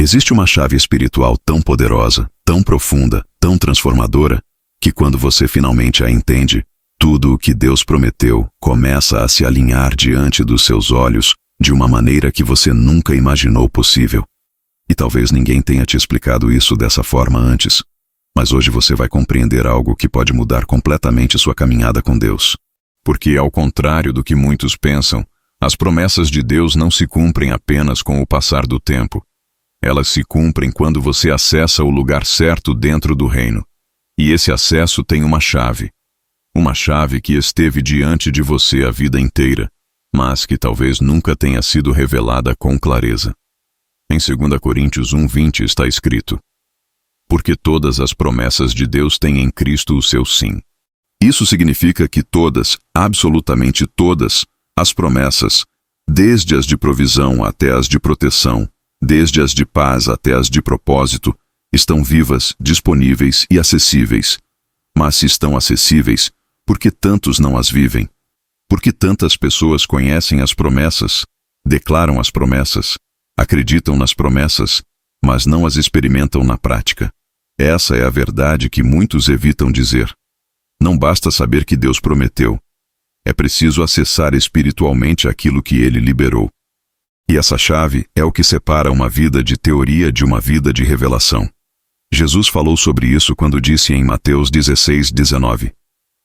Existe uma chave espiritual tão poderosa, tão profunda, tão transformadora, que quando você finalmente a entende, tudo o que Deus prometeu começa a se alinhar diante dos seus olhos de uma maneira que você nunca imaginou possível. E talvez ninguém tenha te explicado isso dessa forma antes, mas hoje você vai compreender algo que pode mudar completamente sua caminhada com Deus. Porque, ao contrário do que muitos pensam, as promessas de Deus não se cumprem apenas com o passar do tempo. Elas se cumprem quando você acessa o lugar certo dentro do reino. E esse acesso tem uma chave. Uma chave que esteve diante de você a vida inteira, mas que talvez nunca tenha sido revelada com clareza. Em 2 Coríntios 1:20 está escrito: porque todas as promessas de Deus têm em Cristo o seu sim. Isso significa que todas, absolutamente todas, as promessas, desde as de provisão até as de proteção, desde as de paz até as de propósito, estão vivas, disponíveis e acessíveis. Mas se estão acessíveis, por que tantos não as vivem? Por que tantas pessoas conhecem as promessas, declaram as promessas, acreditam nas promessas, mas não as experimentam na prática? Essa é a verdade que muitos evitam dizer. Não basta saber que Deus prometeu. É preciso acessar espiritualmente aquilo que Ele liberou. E essa chave é o que separa uma vida de teoria de uma vida de revelação. Jesus falou sobre isso quando disse em Mateus 16:19: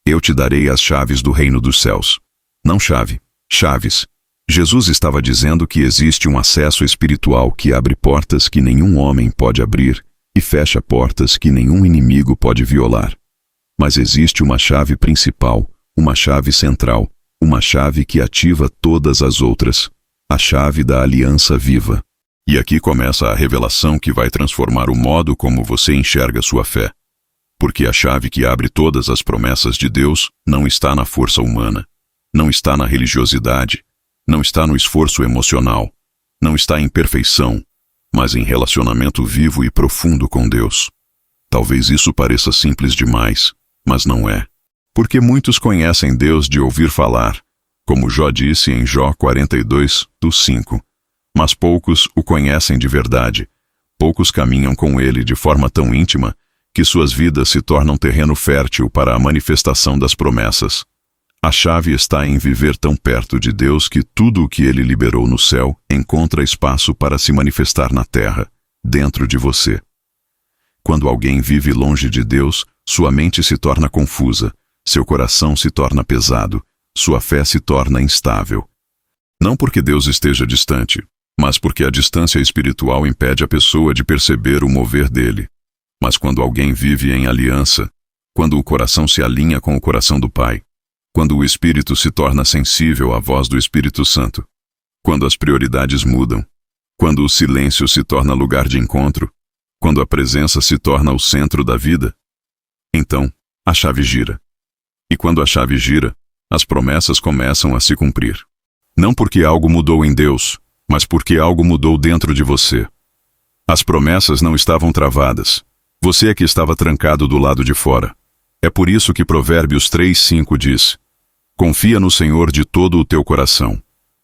eu te darei as chaves do reino dos céus. Não chave, chaves. Jesus estava dizendo que existe um acesso espiritual que abre portas que nenhum homem pode abrir e fecha portas que nenhum inimigo pode violar. Mas existe uma chave principal, uma chave central, uma chave que ativa todas as outras, a chave da aliança viva. E aqui começa a revelação que vai transformar o modo como você enxerga sua fé. Porque a chave que abre todas as promessas de Deus não está na força humana, não está na religiosidade, não está no esforço emocional, não está em perfeição, mas em relacionamento vivo e profundo com Deus. Talvez isso pareça simples demais, mas não é. Porque muitos conhecem Deus de ouvir falar, como Jó disse em Jó 42:5. Mas poucos o conhecem de verdade. Poucos caminham com Ele de forma tão íntima que suas vidas se tornam terreno fértil para a manifestação das promessas. A chave está em viver tão perto de Deus que tudo o que Ele liberou no céu encontra espaço para se manifestar na terra, dentro de você. Quando alguém vive longe de Deus, sua mente se torna confusa, seu coração se torna pesado, sua fé se torna instável. Não porque Deus esteja distante, mas porque a distância espiritual impede a pessoa de perceber o mover dele. Mas quando alguém vive em aliança, quando o coração se alinha com o coração do Pai, quando o Espírito se torna sensível à voz do Espírito Santo, quando as prioridades mudam, quando o silêncio se torna lugar de encontro, quando a presença se torna o centro da vida, então a chave gira. E quando a chave gira, as promessas começam a se cumprir. Não porque algo mudou em Deus, mas porque algo mudou dentro de você. As promessas não estavam travadas. Você é que estava trancado do lado de fora. É por isso que Provérbios 3:5 diz: confia no Senhor de todo o teu coração.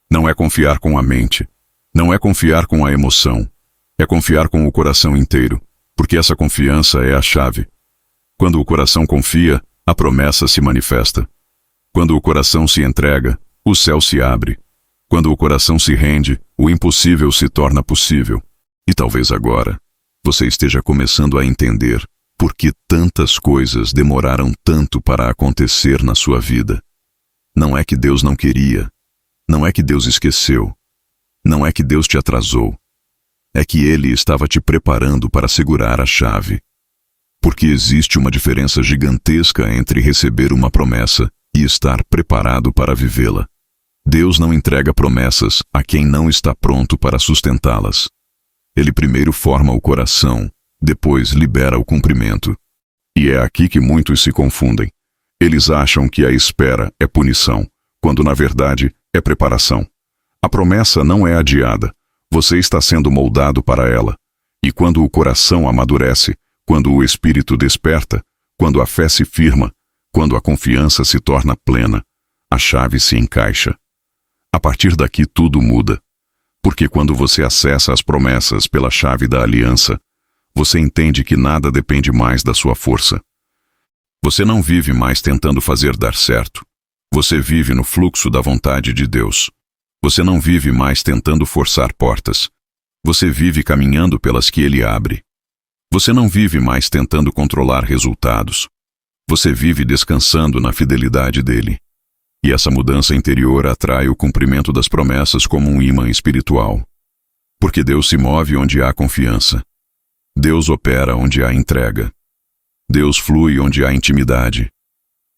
Não é confiar com a mente. Não é confiar com a emoção. É confiar com o coração inteiro, porque essa confiança é a chave. Quando o coração confia, a promessa se manifesta. Quando o coração se entrega, o céu se abre. Quando o coração se rende, o impossível se torna possível. E talvez agora você esteja começando a entender por que tantas coisas demoraram tanto para acontecer na sua vida. Não é que Deus não queria. Não é que Deus esqueceu. Não é que Deus te atrasou. É que Ele estava te preparando para segurar a chave. Porque existe uma diferença gigantesca entre receber uma promessa e estar preparado para vivê-la. Deus não entrega promessas a quem não está pronto para sustentá-las. Ele primeiro forma o coração, depois libera o cumprimento. E é aqui que muitos se confundem. Eles acham que a espera é punição, quando na verdade é preparação. A promessa não é adiada, você está sendo moldado para ela. E quando o coração amadurece, quando o espírito desperta, quando a fé se firma, quando a confiança se torna plena, a chave se encaixa. A partir daqui tudo muda. Porque quando você acessa as promessas pela chave da aliança, você entende que nada depende mais da sua força. Você não vive mais tentando fazer dar certo. Você vive no fluxo da vontade de Deus. Você não vive mais tentando forçar portas. Você vive caminhando pelas que Ele abre. Você não vive mais tentando controlar resultados. Você vive descansando na fidelidade dele. E essa mudança interior atrai o cumprimento das promessas como um ímã espiritual. Porque Deus se move onde há confiança. Deus opera onde há entrega. Deus flui onde há intimidade.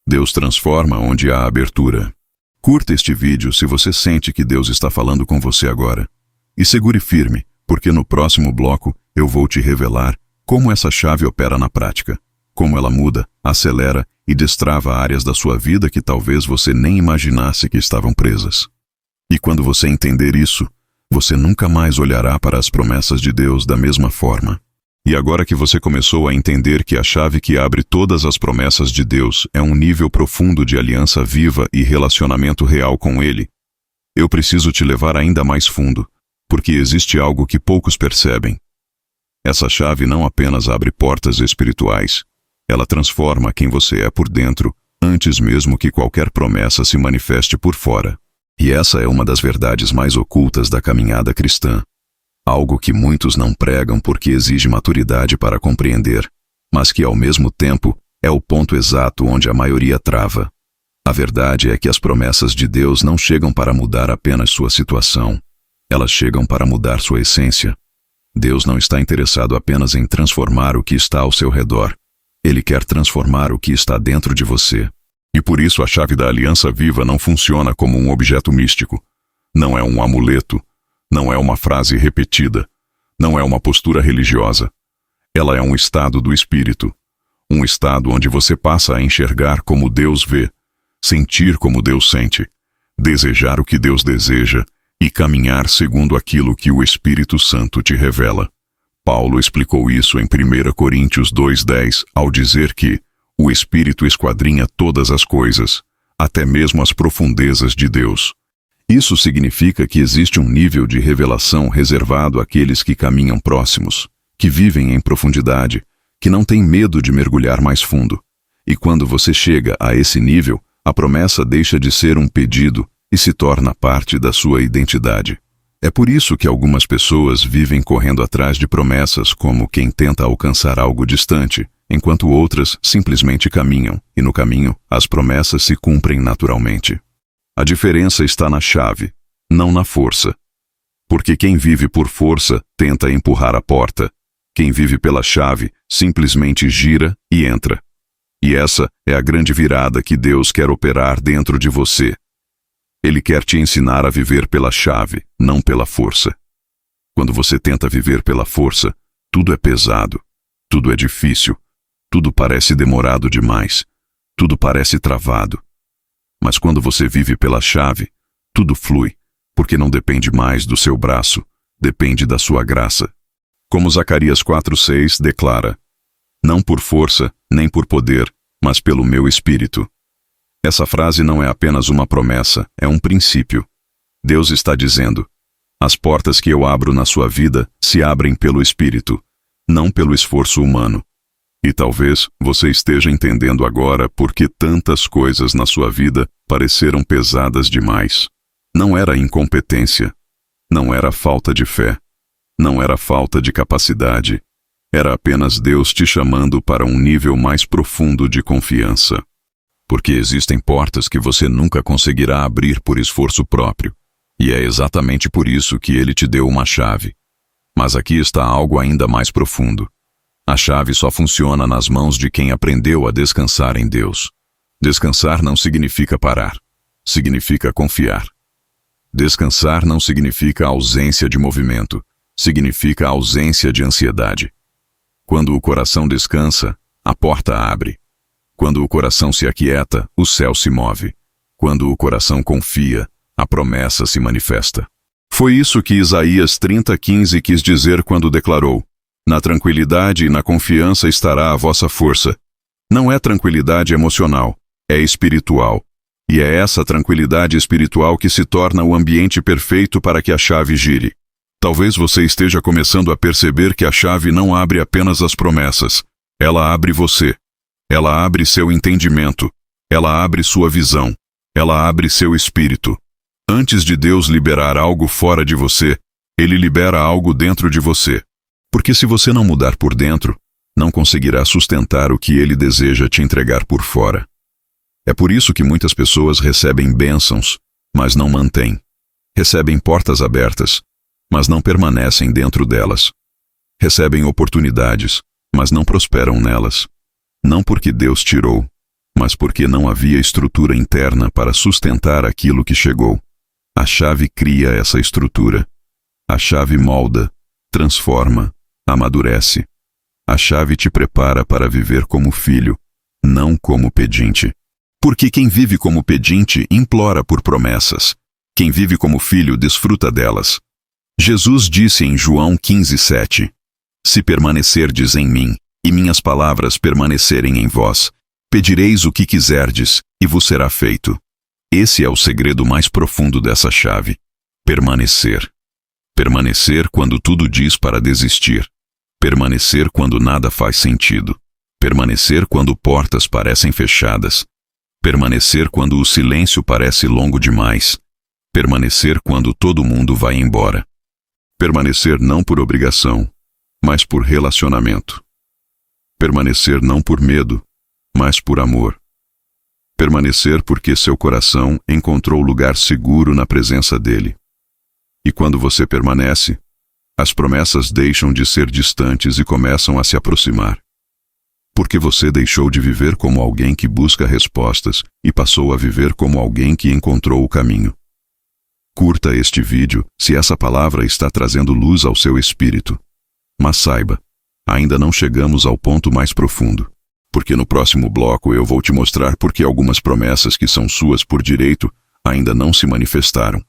Deus transforma onde há abertura. Curta este vídeo se você sente que Deus está falando com você agora. E segure firme, porque no próximo bloco eu vou te revelar como essa chave opera na prática. Como ela muda, acelera e destrava áreas da sua vida que talvez você nem imaginasse que estavam presas. E quando você entender isso, você nunca mais olhará para as promessas de Deus da mesma forma. E agora que você começou a entender que a chave que abre todas as promessas de Deus é um nível profundo de aliança viva e relacionamento real com Ele, eu preciso te levar ainda mais fundo, porque existe algo que poucos percebem. Essa chave não apenas abre portas espirituais, ela transforma quem você é por dentro, antes mesmo que qualquer promessa se manifeste por fora. E essa é uma das verdades mais ocultas da caminhada cristã. Algo que muitos não pregam porque exige maturidade para compreender, mas que ao mesmo tempo é o ponto exato onde a maioria trava. A verdade é que as promessas de Deus não chegam para mudar apenas sua situação, elas chegam para mudar sua essência. Deus não está interessado apenas em transformar o que está ao seu redor. Ele quer transformar o que está dentro de você. E por isso a chave da aliança viva não funciona como um objeto místico. Não é um amuleto. Não é uma frase repetida. Não é uma postura religiosa. Ela é um estado do espírito. Um estado onde você passa a enxergar como Deus vê, sentir como Deus sente, desejar o que Deus deseja e caminhar segundo aquilo que o Espírito Santo te revela. Paulo explicou isso em 1 Coríntios 2:10 ao dizer que o Espírito esquadrinha todas as coisas, até mesmo as profundezas de Deus. Isso significa que existe um nível de revelação reservado àqueles que caminham próximos, que vivem em profundidade, que não têm medo de mergulhar mais fundo. E quando você chega a esse nível, a promessa deixa de ser um pedido e se torna parte da sua identidade. É por isso que algumas pessoas vivem correndo atrás de promessas como quem tenta alcançar algo distante, enquanto outras simplesmente caminham, e no caminho as promessas se cumprem naturalmente. A diferença está na chave, não na força. Porque quem vive por força tenta empurrar a porta. Quem vive pela chave simplesmente gira e entra. E essa é a grande virada que Deus quer operar dentro de você. Ele quer te ensinar a viver pela chave, não pela força. Quando você tenta viver pela força, tudo é pesado, tudo é difícil, tudo parece demorado demais, tudo parece travado. Mas quando você vive pela chave, tudo flui, porque não depende mais do seu braço, depende da sua graça. Como Zacarias 4:6 declara: não por força, nem por poder, mas pelo meu espírito. Essa frase não é apenas uma promessa, é um princípio. Deus está dizendo: as portas que eu abro na sua vida se abrem pelo Espírito, não pelo esforço humano. E talvez você esteja entendendo agora por que tantas coisas na sua vida pareceram pesadas demais. Não era incompetência, não era falta de fé, não era falta de capacidade. Era apenas Deus te chamando para um nível mais profundo de confiança. Porque existem portas que você nunca conseguirá abrir por esforço próprio. E é exatamente por isso que Ele te deu uma chave. Mas aqui está algo ainda mais profundo. A chave só funciona nas mãos de quem aprendeu a descansar em Deus. Descansar não significa parar. Significa confiar. Descansar não significa ausência de movimento. Significa ausência de ansiedade. Quando o coração descansa, a porta abre. Quando o coração se aquieta, o céu se move. Quando o coração confia, a promessa se manifesta. Foi isso que Isaías 30:15 quis dizer quando declarou: na tranquilidade e na confiança estará a vossa força. Não é tranquilidade emocional, é espiritual. E é essa tranquilidade espiritual que se torna o ambiente perfeito para que a chave gire. Talvez você esteja começando a perceber que a chave não abre apenas as promessas. Ela abre você. Ela abre seu entendimento. Ela abre sua visão. Ela abre seu espírito. Antes de Deus liberar algo fora de você, Ele libera algo dentro de você. Porque se você não mudar por dentro, não conseguirá sustentar o que Ele deseja te entregar por fora. É por isso que muitas pessoas recebem bênçãos, mas não mantêm. Recebem portas abertas, mas não permanecem dentro delas. Recebem oportunidades, mas não prosperam nelas. Não porque Deus tirou, mas porque não havia estrutura interna para sustentar aquilo que chegou. A chave cria essa estrutura. A chave molda, transforma, amadurece. A chave te prepara para viver como filho, não como pedinte. Porque quem vive como pedinte implora por promessas. Quem vive como filho desfruta delas. Jesus disse em João 15:7: Se permanecerdes em mim, e minhas palavras permanecerem em vós, pedireis o que quiserdes, e vos será feito. Esse é o segredo mais profundo dessa chave. Permanecer. Permanecer quando tudo diz para desistir. Permanecer quando nada faz sentido. Permanecer quando portas parecem fechadas. Permanecer quando o silêncio parece longo demais. Permanecer quando todo mundo vai embora. Permanecer não por obrigação, mas por relacionamento. Permanecer não por medo, mas por amor. Permanecer porque seu coração encontrou lugar seguro na presença dele. E quando você permanece, as promessas deixam de ser distantes e começam a se aproximar. Porque você deixou de viver como alguém que busca respostas e passou a viver como alguém que encontrou o caminho. Curta este vídeo se essa palavra está trazendo luz ao seu espírito. Mas saiba, ainda não chegamos ao ponto mais profundo. Porque no próximo bloco eu vou te mostrar por que algumas promessas que são suas por direito ainda não se manifestaram.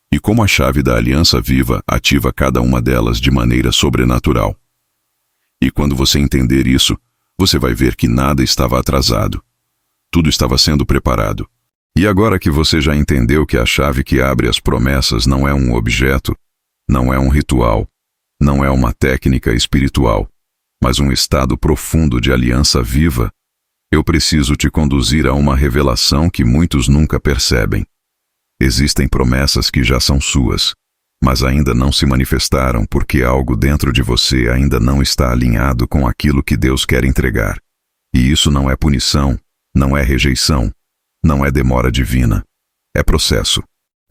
E como a chave da aliança viva ativa cada uma delas de maneira sobrenatural. E quando você entender isso, você vai ver que nada estava atrasado. Tudo estava sendo preparado. E agora que você já entendeu que a chave que abre as promessas não é um objeto, não é um ritual, não é uma técnica espiritual, mas um estado profundo de aliança viva, eu preciso te conduzir a uma revelação que muitos nunca percebem. Existem promessas que já são suas, mas ainda não se manifestaram porque algo dentro de você ainda não está alinhado com aquilo que Deus quer entregar. E isso não é punição, não é rejeição, não é demora divina. É processo.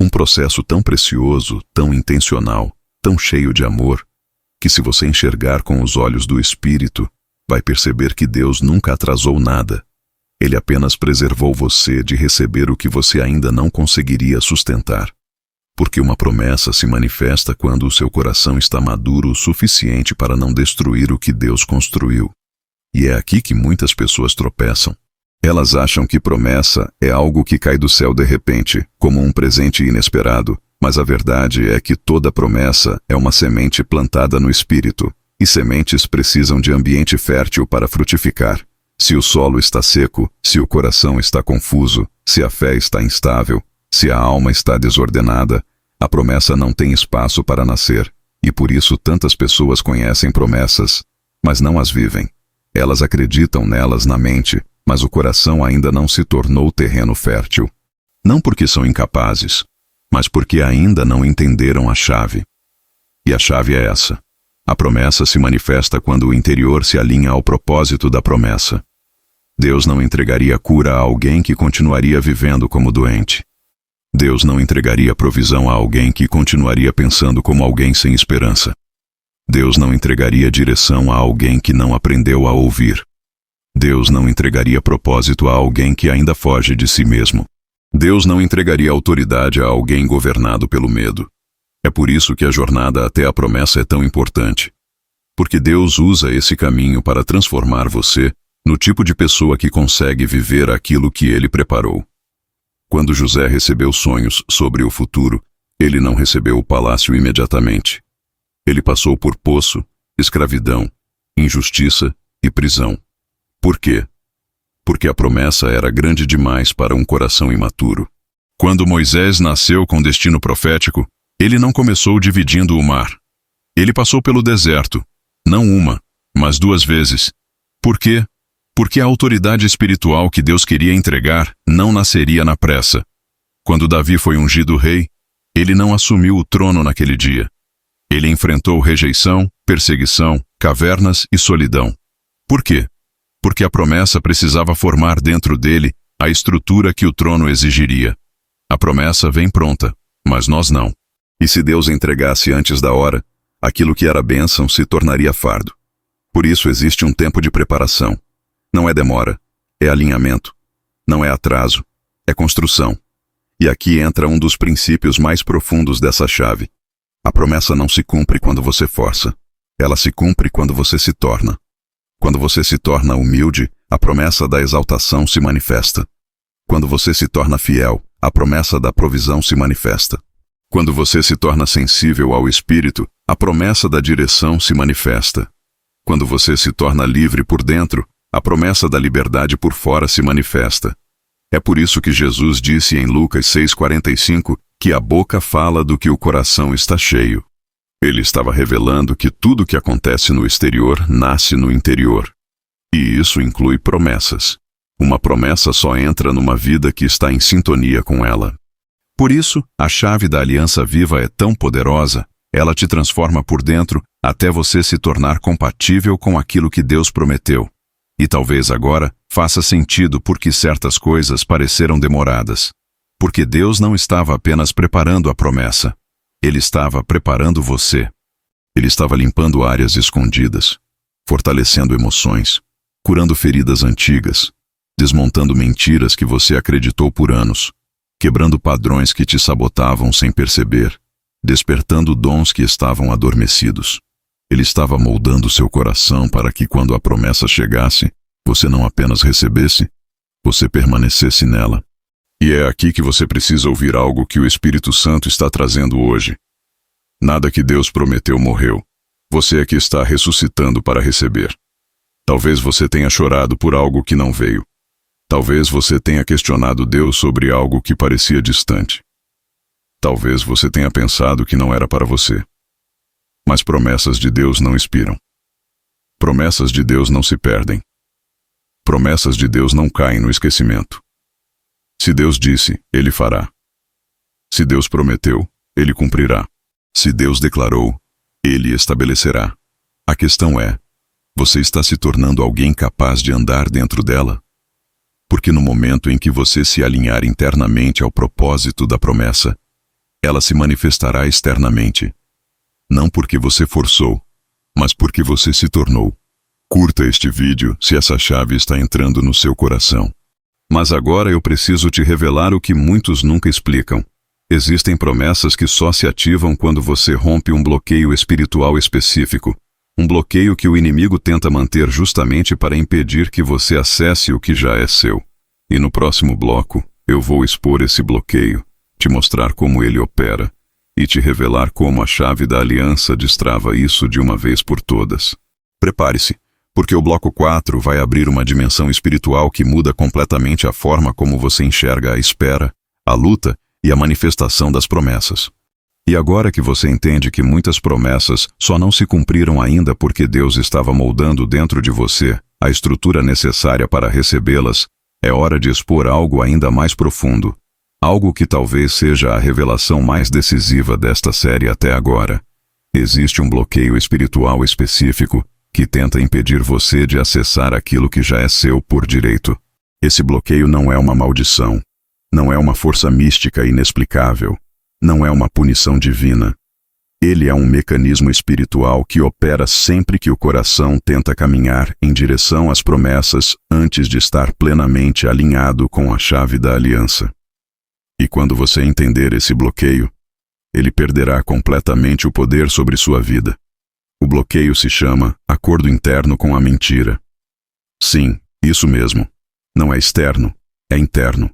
Um processo tão precioso, tão intencional, tão cheio de amor, que se você enxergar com os olhos do Espírito, vai perceber que Deus nunca atrasou nada. Ele apenas preservou você de receber o que você ainda não conseguiria sustentar. Porque uma promessa se manifesta quando o seu coração está maduro o suficiente para não destruir o que Deus construiu. E é aqui que muitas pessoas tropeçam. Elas acham que promessa é algo que cai do céu de repente, como um presente inesperado, mas a verdade é que toda promessa é uma semente plantada no Espírito, e sementes precisam de ambiente fértil para frutificar. Se o solo está seco, se o coração está confuso, se a fé está instável, se a alma está desordenada, a promessa não tem espaço para nascer, e por isso tantas pessoas conhecem promessas, mas não as vivem. Elas acreditam nelas na mente, mas o coração ainda não se tornou terreno fértil. Não porque são incapazes, mas porque ainda não entenderam a chave. E a chave é essa. A promessa se manifesta quando o interior se alinha ao propósito da promessa. Deus não entregaria cura a alguém que continuaria vivendo como doente. Deus não entregaria provisão a alguém que continuaria pensando como alguém sem esperança. Deus não entregaria direção a alguém que não aprendeu a ouvir. Deus não entregaria propósito a alguém que ainda foge de si mesmo. Deus não entregaria autoridade a alguém governado pelo medo. É por isso que a jornada até a promessa é tão importante. Porque Deus usa esse caminho para transformar você no tipo de pessoa que consegue viver aquilo que Ele preparou. Quando José recebeu sonhos sobre o futuro, ele não recebeu o palácio imediatamente. Ele passou por poço, escravidão, injustiça e prisão. Por quê? Porque a promessa era grande demais para um coração imaturo. Quando Moisés nasceu com destino profético, Ele não começou dividindo o mar. Ele passou pelo deserto, não uma, mas 2 vezes. Por quê? Porque a autoridade espiritual que Deus queria entregar não nasceria na pressa. Quando Davi foi ungido rei, ele não assumiu o trono naquele dia. Ele enfrentou rejeição, perseguição, cavernas e solidão. Por quê? Porque a promessa precisava formar dentro dele a estrutura que o trono exigiria. A promessa vem pronta, mas nós não. E se Deus entregasse antes da hora, aquilo que era bênção se tornaria fardo. Por isso existe um tempo de preparação. Não é demora, é alinhamento. Não é atraso, é construção. E aqui entra um dos princípios mais profundos dessa chave. A promessa não se cumpre quando você força. Ela se cumpre quando você se torna. Quando você se torna humilde, a promessa da exaltação se manifesta. Quando você se torna fiel, a promessa da provisão se manifesta. Quando você se torna sensível ao Espírito, a promessa da direção se manifesta. Quando você se torna livre por dentro, a promessa da liberdade por fora se manifesta. É por isso que Jesus disse em Lucas 6,45 que a boca fala do que o coração está cheio. Ele estava revelando que tudo que acontece no exterior nasce no interior. E isso inclui promessas. Uma promessa só entra numa vida que está em sintonia com ela. Por isso, a chave da aliança viva é tão poderosa, ela te transforma por dentro até você se tornar compatível com aquilo que Deus prometeu. E talvez agora faça sentido porque certas coisas pareceram demoradas. Porque Deus não estava apenas preparando a promessa. Ele estava preparando você. Ele estava limpando áreas escondidas, fortalecendo emoções, curando feridas antigas, desmontando mentiras que você acreditou por anos, quebrando padrões que te sabotavam sem perceber, despertando dons que estavam adormecidos. Ele estava moldando seu coração para que quando a promessa chegasse, você não apenas recebesse, você permanecesse nela. E é aqui que você precisa ouvir algo que o Espírito Santo está trazendo hoje. Nada que Deus prometeu morreu. Você é que está ressuscitando para receber. Talvez você tenha chorado por algo que não veio. Talvez você tenha questionado Deus sobre algo que parecia distante. Talvez você tenha pensado que não era para você. Mas promessas de Deus não expiram. Promessas de Deus não se perdem. Promessas de Deus não caem no esquecimento. Se Deus disse, Ele fará. Se Deus prometeu, Ele cumprirá. Se Deus declarou, Ele estabelecerá. A questão é, você está se tornando alguém capaz de andar dentro dela? Porque no momento em que você se alinhar internamente ao propósito da promessa, ela se manifestará externamente. Não porque você forçou, mas porque você se tornou. Curta este vídeo se essa chave está entrando no seu coração. Mas agora eu preciso te revelar o que muitos nunca explicam. Existem promessas que só se ativam quando você rompe um bloqueio espiritual específico. Um bloqueio que o inimigo tenta manter justamente para impedir que você acesse o que já é seu. E no próximo bloco, eu vou expor esse bloqueio, te mostrar como ele opera e te revelar como a chave da aliança destrava isso de uma vez por todas. Prepare-se, porque o bloco 4 vai abrir uma dimensão espiritual que muda completamente a forma como você enxerga a espera, a luta e a manifestação das promessas. E agora que você entende que muitas promessas só não se cumpriram ainda porque Deus estava moldando dentro de você a estrutura necessária para recebê-las, é hora de expor algo ainda mais profundo, algo que talvez seja a revelação mais decisiva desta série até agora. Existe um bloqueio espiritual específico que tenta impedir você de acessar aquilo que já é seu por direito. Esse bloqueio não é uma maldição, não é uma força mística inexplicável, não é uma punição divina. Ele é um mecanismo espiritual que opera sempre que o coração tenta caminhar em direção às promessas antes de estar plenamente alinhado com a chave da aliança. E quando você entender esse bloqueio, ele perderá completamente o poder sobre sua vida. O bloqueio se chama acordo interno com a mentira. Sim, isso mesmo. Não é externo, é interno.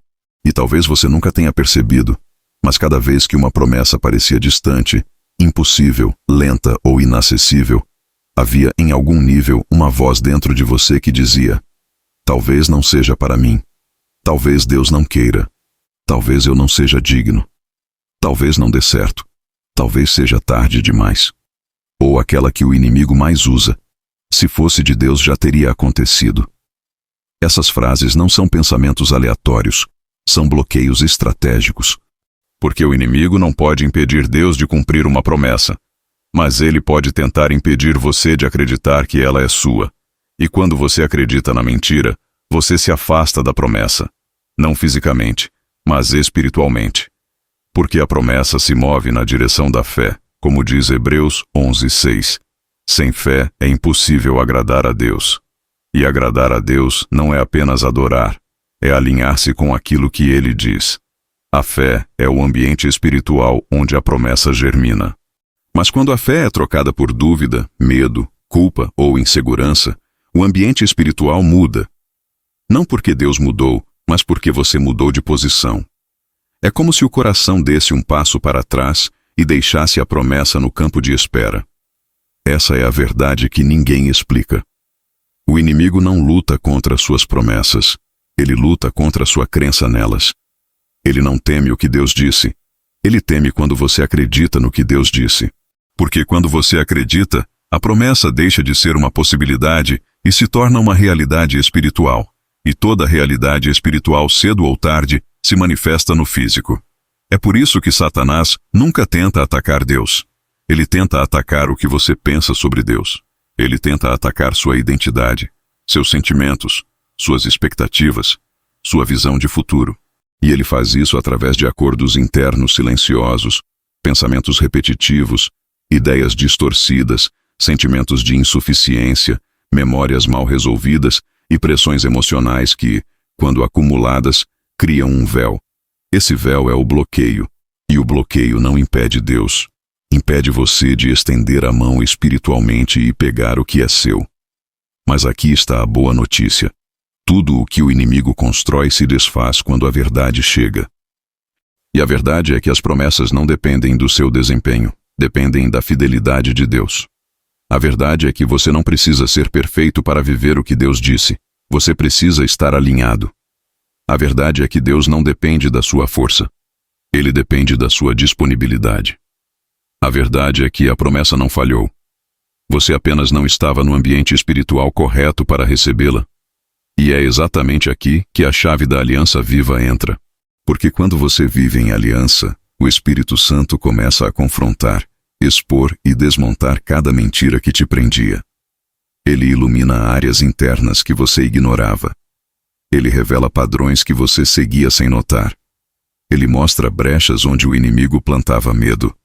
E talvez você nunca tenha percebido, mas cada vez que uma promessa parecia distante, impossível, lenta ou inacessível, havia em algum nível uma voz dentro de você que dizia: talvez não seja para mim. Talvez Deus não queira. Talvez eu não seja digno. Talvez não dê certo. talvez seja tarde demais. Ou aquela que o inimigo mais usa: se fosse de Deus já teria acontecido. Essas frases não são pensamentos aleatórios, são bloqueios estratégicos. Porque o inimigo não pode impedir Deus de cumprir uma promessa, mas ele pode tentar impedir você de acreditar que ela é sua. E quando você acredita na mentira, você se afasta da promessa, não fisicamente, mas espiritualmente. Porque a promessa se move na direção da fé, como diz Hebreus 11:6. Sem fé é impossível agradar a Deus. E agradar a Deus não é apenas adorar, é alinhar-se com aquilo que Ele diz. A fé é o ambiente espiritual onde a promessa germina. Mas quando a fé é trocada por dúvida, medo, culpa ou insegurança, o ambiente espiritual muda. Não porque Deus mudou, mas porque você mudou de posição. É como se o coração desse um passo para trás e deixasse a promessa no campo de espera. Essa é a verdade que ninguém explica. O inimigo não luta contra suas promessas, ele luta contra sua crença nelas. Ele não teme o que Deus disse, ele teme quando você acredita no que Deus disse. Porque quando você acredita, a promessa deixa de ser uma possibilidade e se torna uma realidade espiritual. E toda realidade espiritual, cedo ou tarde, se manifesta no físico. É por isso que Satanás nunca tenta atacar Deus. Ele tenta atacar o que você pensa sobre Deus. Ele tenta atacar sua identidade, seus sentimentos, suas expectativas, sua visão de futuro. E ele faz isso através de acordos internos silenciosos, pensamentos repetitivos, ideias distorcidas, sentimentos de insuficiência, memórias mal resolvidas e pressões emocionais que, quando acumuladas, criam um véu. Esse véu é o bloqueio, e o bloqueio não impede Deus. Impede você de estender a mão espiritualmente e pegar o que é seu. Mas aqui está a boa notícia. Tudo o que o inimigo constrói se desfaz quando a verdade chega. E a verdade é que as promessas não dependem do seu desempenho, dependem da fidelidade de Deus. A verdade é que você não precisa ser perfeito para viver o que Deus disse. Você precisa estar alinhado. A verdade é que Deus não depende da sua força. Ele depende da sua disponibilidade. A verdade é que a promessa não falhou. Você apenas não estava no ambiente espiritual correto para recebê-la. E é exatamente aqui que a chave da aliança viva entra. Porque quando você vive em aliança, o Espírito Santo começa a confrontar, expor e desmontar cada mentira que te prendia. Ele ilumina áreas internas que você ignorava. Ele revela padrões que você seguia sem notar. Ele mostra brechas onde o inimigo plantava medo.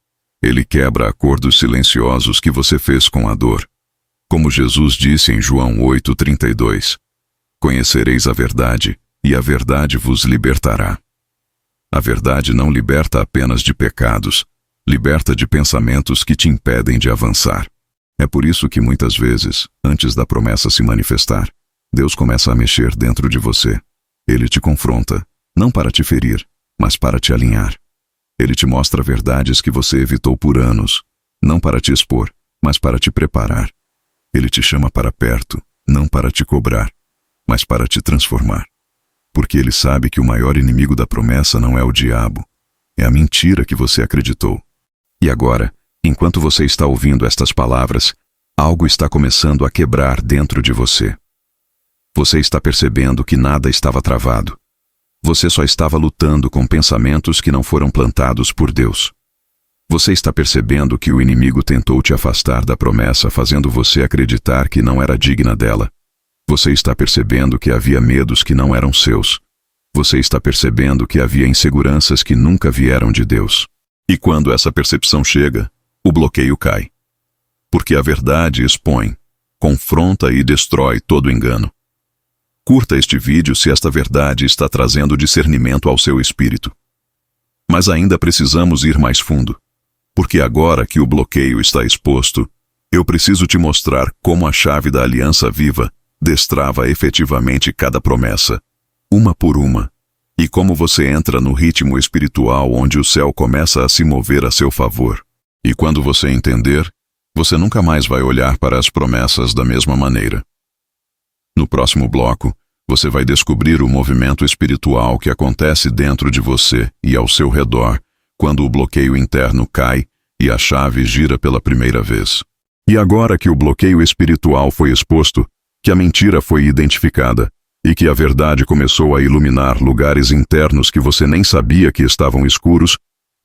Ele quebra acordos silenciosos que você fez com a dor. Como Jesus disse em João 8:32, conhecereis a verdade, e a verdade vos libertará. A verdade não liberta apenas de pecados, liberta de pensamentos que te impedem de avançar. É por isso que muitas vezes, antes da promessa se manifestar, Deus começa a mexer dentro de você. Ele te confronta, não para te ferir, mas para te alinhar. Ele te mostra verdades que você evitou por anos, não para te expor, mas para te preparar. Ele te chama para perto, não para te cobrar, mas para te transformar. Porque ele sabe que o maior inimigo da promessa não é o diabo, é a mentira que você acreditou. E agora, enquanto você está ouvindo estas palavras, algo está começando a quebrar dentro de você. Você está percebendo que nada estava travado. Você só estava lutando com pensamentos que não foram plantados por Deus. Você está percebendo que o inimigo tentou te afastar da promessa, fazendo você acreditar que não era digna dela. Você está percebendo que havia medos que não eram seus. Você está percebendo que havia inseguranças que nunca vieram de Deus. E quando essa percepção chega, o bloqueio cai. Porque a verdade expõe, confronta e destrói todo engano. Curta este vídeo se esta verdade está trazendo discernimento ao seu espírito. Mas ainda precisamos ir mais fundo. Porque agora que o bloqueio está exposto, eu preciso te mostrar como a chave da aliança viva destrava efetivamente cada promessa, uma por uma, e como você entra no ritmo espiritual onde o céu começa a se mover a seu favor. E quando você entender, você nunca mais vai olhar para as promessas da mesma maneira. No próximo bloco, você vai descobrir o movimento espiritual que acontece dentro de você e ao seu redor quando o bloqueio interno cai e a chave gira pela primeira vez. E agora que o bloqueio espiritual foi exposto, que a mentira foi identificada, e que a verdade começou a iluminar lugares internos que você nem sabia que estavam escuros,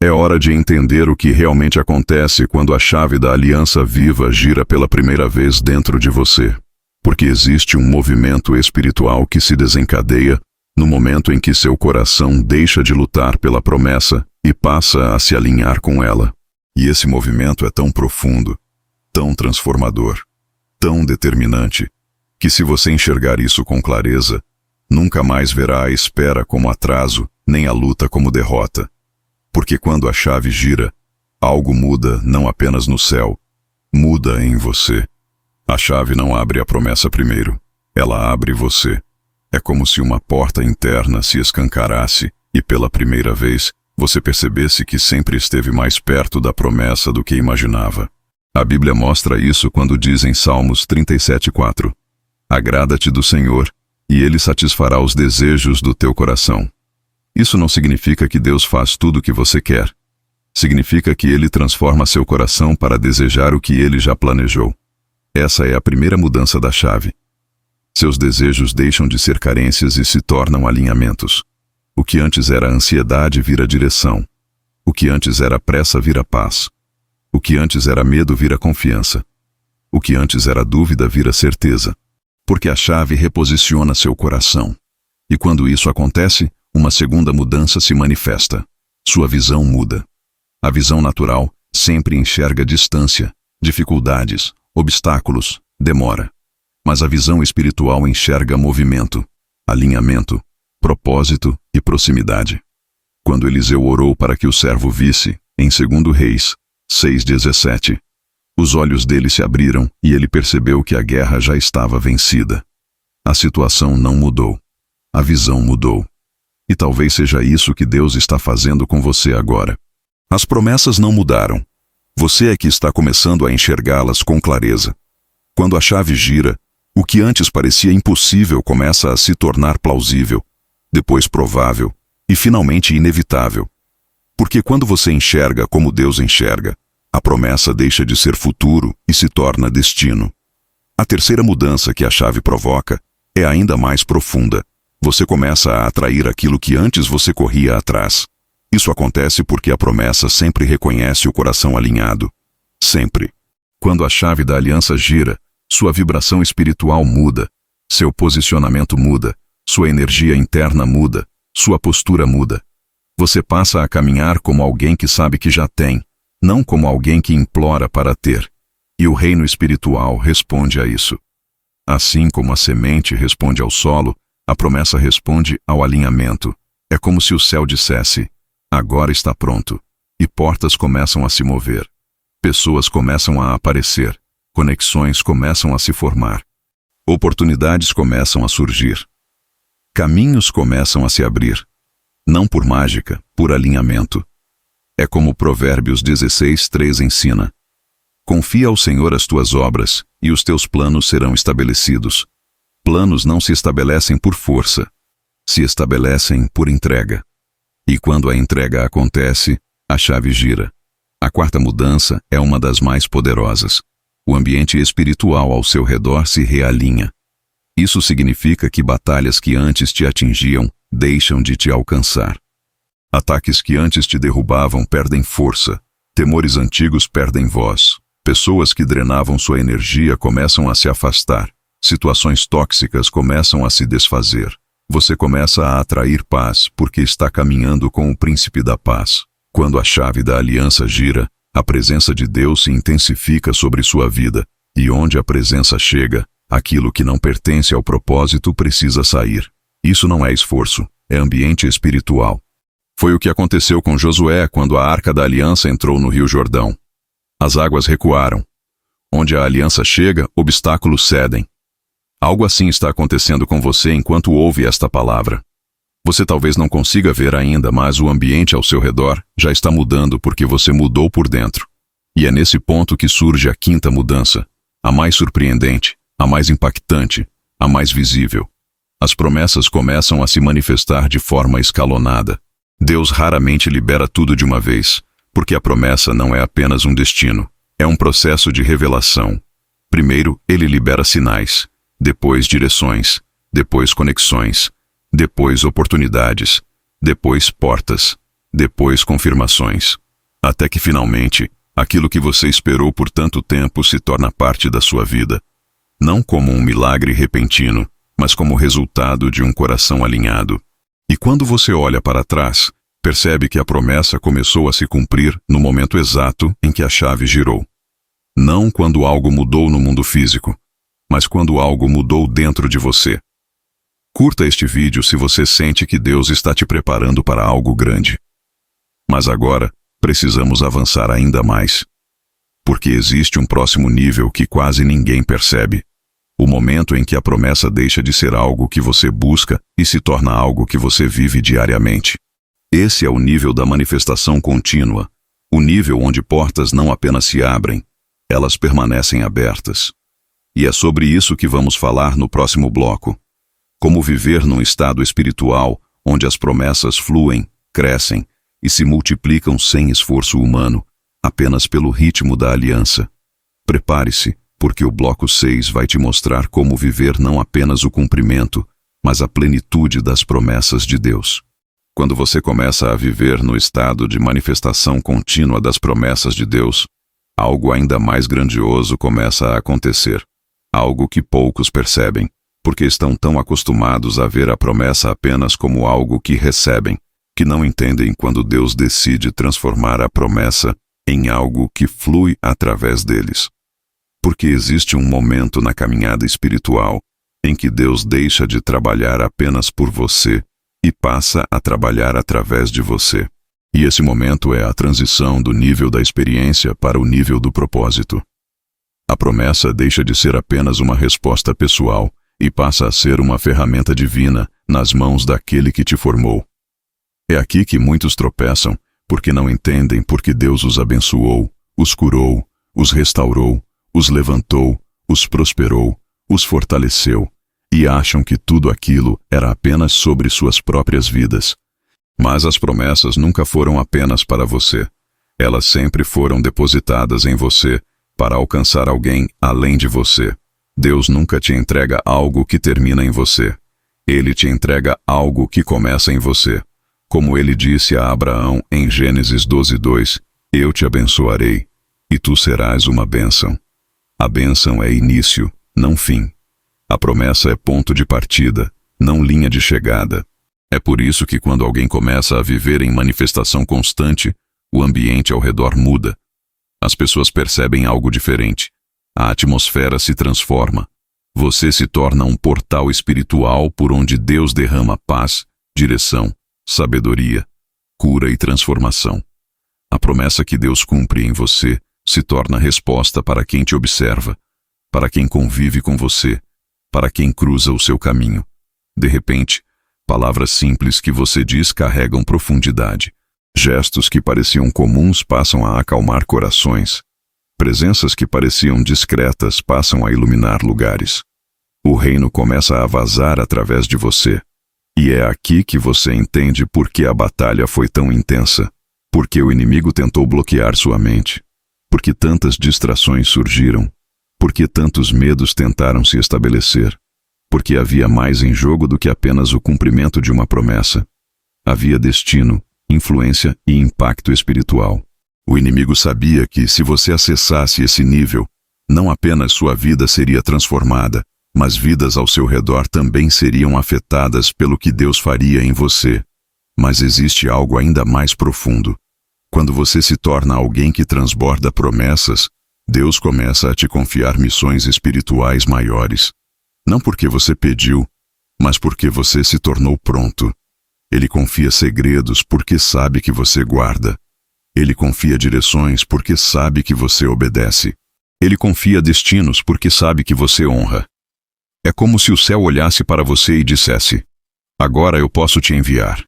é hora de entender o que realmente acontece quando a chave da aliança viva gira pela primeira vez dentro de você. Porque existe um movimento espiritual que se desencadeia no momento em que seu coração deixa de lutar pela promessa e passa a se alinhar com ela. E esse movimento é tão profundo, tão transformador, tão determinante, que se você enxergar isso com clareza, nunca mais verá a espera como atraso, nem a luta como derrota. Porque quando a chave gira, algo muda não apenas no céu, muda em você. A chave não abre a promessa primeiro, ela abre você. É como se uma porta interna se escancarasse e pela primeira vez você percebesse que sempre esteve mais perto da promessa do que imaginava. A Bíblia mostra isso quando diz em Salmos 37:4: Agrada-te do Senhor, e Ele satisfará os desejos do teu coração. Isso não significa que Deus faz tudo o que você quer. Significa que Ele transforma seu coração para desejar o que Ele já planejou. Essa é a primeira mudança da chave. Seus desejos deixam de ser carências e se tornam alinhamentos. O que antes era ansiedade vira direção. O que antes era pressa vira paz. O que antes era medo vira confiança. O que antes era dúvida vira certeza. Porque a chave reposiciona seu coração. E quando isso acontece, uma segunda mudança se manifesta. Sua visão muda. A visão natural sempre enxerga distância, dificuldades, obstáculos, demora. Mas a visão espiritual enxerga movimento, alinhamento, propósito e proximidade. Quando Eliseu orou para que o servo visse, em 2 Reis 6:17, os olhos dele se abriram e ele percebeu que a guerra já estava vencida. A situação não mudou. A visão mudou. E talvez seja isso que Deus está fazendo com você agora. As promessas não mudaram. Você é que está começando a enxergá-las com clareza. Quando a chave gira, o que antes parecia impossível começa a se tornar plausível, depois provável e finalmente inevitável. Porque quando você enxerga como Deus enxerga, a promessa deixa de ser futuro e se torna destino. A terceira mudança que a chave provoca é ainda mais profunda. Você começa a atrair aquilo que antes você corria atrás. Isso acontece porque a promessa sempre reconhece o coração alinhado. Sempre. Quando a chave da aliança gira, sua vibração espiritual muda, seu posicionamento muda, sua energia interna muda, sua postura muda. Você passa a caminhar como alguém que sabe que já tem, não como alguém que implora para ter. E o reino espiritual responde a isso. Assim como a semente responde ao solo, a promessa responde ao alinhamento. É como se o céu dissesse: agora está pronto. E portas começam a se mover. Pessoas começam a aparecer. Conexões começam a se formar. Oportunidades começam a surgir. Caminhos começam a se abrir. Não por mágica, por alinhamento. É como Provérbios 16:3 ensina: confia ao Senhor as tuas obras, e os teus planos serão estabelecidos. Planos não se estabelecem por força, se estabelecem por entrega. E quando a entrega acontece, a chave gira. A quarta mudança é uma das mais poderosas. O ambiente espiritual ao seu redor se realinha. Isso significa que batalhas que antes te atingiam deixam de te alcançar. Ataques que antes te derrubavam perdem força. Temores antigos perdem voz. Pessoas que drenavam sua energia começam a se afastar. Situações tóxicas começam a se desfazer. Você começa a atrair paz porque está caminhando com o príncipe da paz. Quando a chave da aliança gira, a presença de Deus se intensifica sobre sua vida, e onde a presença chega, aquilo que não pertence ao propósito precisa sair. Isso não é esforço, é ambiente espiritual. Foi o que aconteceu com Josué quando a Arca da Aliança entrou no Rio Jordão. As águas recuaram. Onde a aliança chega, obstáculos cedem. Algo assim está acontecendo com você enquanto ouve esta palavra. Você talvez não consiga ver ainda, mas o ambiente ao seu redor já está mudando porque você mudou por dentro. E é nesse ponto que surge a quinta mudança, a mais surpreendente, a mais impactante, a mais visível. As promessas começam a se manifestar de forma escalonada. Deus raramente libera tudo de uma vez. Porque a promessa não é apenas um destino, é um processo de revelação. Primeiro, ele libera sinais, depois direções, depois conexões, depois oportunidades, depois portas, depois confirmações. Até que finalmente, aquilo que você esperou por tanto tempo se torna parte da sua vida. Não como um milagre repentino, mas como resultado de um coração alinhado. E quando você olha para trás, percebe que a promessa começou a se cumprir no momento exato em que a chave girou. Não quando algo mudou no mundo físico, mas quando algo mudou dentro de você. Curta este vídeo se você sente que Deus está te preparando para algo grande. Mas agora, precisamos avançar ainda mais. Porque existe um próximo nível que quase ninguém percebe. O momento em que a promessa deixa de ser algo que você busca e se torna algo que você vive diariamente. Esse é o nível da manifestação contínua, o nível onde portas não apenas se abrem, elas permanecem abertas. E é sobre isso que vamos falar no próximo bloco. Como viver num estado espiritual onde as promessas fluem, crescem e se multiplicam sem esforço humano, apenas pelo ritmo da aliança. Prepare-se, porque o bloco 6 vai te mostrar como viver não apenas o cumprimento, mas a plenitude das promessas de Deus. Quando você começa a viver no estado de manifestação contínua das promessas de Deus, algo ainda mais grandioso começa a acontecer. Algo que poucos percebem, porque estão tão acostumados a ver a promessa apenas como algo que recebem, que não entendem quando Deus decide transformar a promessa em algo que flui através deles. Porque existe um momento na caminhada espiritual em que Deus deixa de trabalhar apenas por você e passa a trabalhar através de você. E esse momento é a transição do nível da experiência para o nível do propósito. A promessa deixa de ser apenas uma resposta pessoal e passa a ser uma ferramenta divina nas mãos daquele que te formou. É aqui que muitos tropeçam, porque não entendem porque Deus os abençoou, os curou, os restaurou, os levantou, os prosperou, os fortaleceu, e acham que tudo aquilo era apenas sobre suas próprias vidas. Mas as promessas nunca foram apenas para você. Elas sempre foram depositadas em você para alcançar alguém além de você. Deus nunca te entrega algo que termina em você. Ele te entrega algo que começa em você. Como ele disse a Abraão em Gênesis 12:2, eu te abençoarei, e tu serás uma bênção. A bênção é início, não fim. A promessa é ponto de partida, não linha de chegada. É por isso que quando alguém começa a viver em manifestação constante, o ambiente ao redor muda. As pessoas percebem algo diferente. A atmosfera se transforma. Você se torna um portal espiritual por onde Deus derrama paz, direção, sabedoria, cura e transformação. A promessa que Deus cumpre em você se torna resposta para quem te observa, para quem convive com você, para quem cruza o seu caminho. De repente, palavras simples que você diz carregam profundidade. Gestos que pareciam comuns passam a acalmar corações. Presenças que pareciam discretas passam a iluminar lugares. O reino começa a vazar através de você. E é aqui que você entende por que a batalha foi tão intensa. Porque o inimigo tentou bloquear sua mente. Porque tantas distrações surgiram. Porque tantos medos tentaram se estabelecer. Porque havia mais em jogo do que apenas o cumprimento de uma promessa. Havia destino, influência e impacto espiritual. O inimigo sabia que, se você acessasse esse nível, não apenas sua vida seria transformada, mas vidas ao seu redor também seriam afetadas pelo que Deus faria em você. Mas existe algo ainda mais profundo. Quando você se torna alguém que transborda promessas, Deus começa a te confiar missões espirituais maiores. Não porque você pediu, mas porque você se tornou pronto. Ele confia segredos porque sabe que você guarda. Ele confia direções porque sabe que você obedece. Ele confia destinos porque sabe que você honra. É como se o céu olhasse para você e dissesse: agora eu posso te enviar.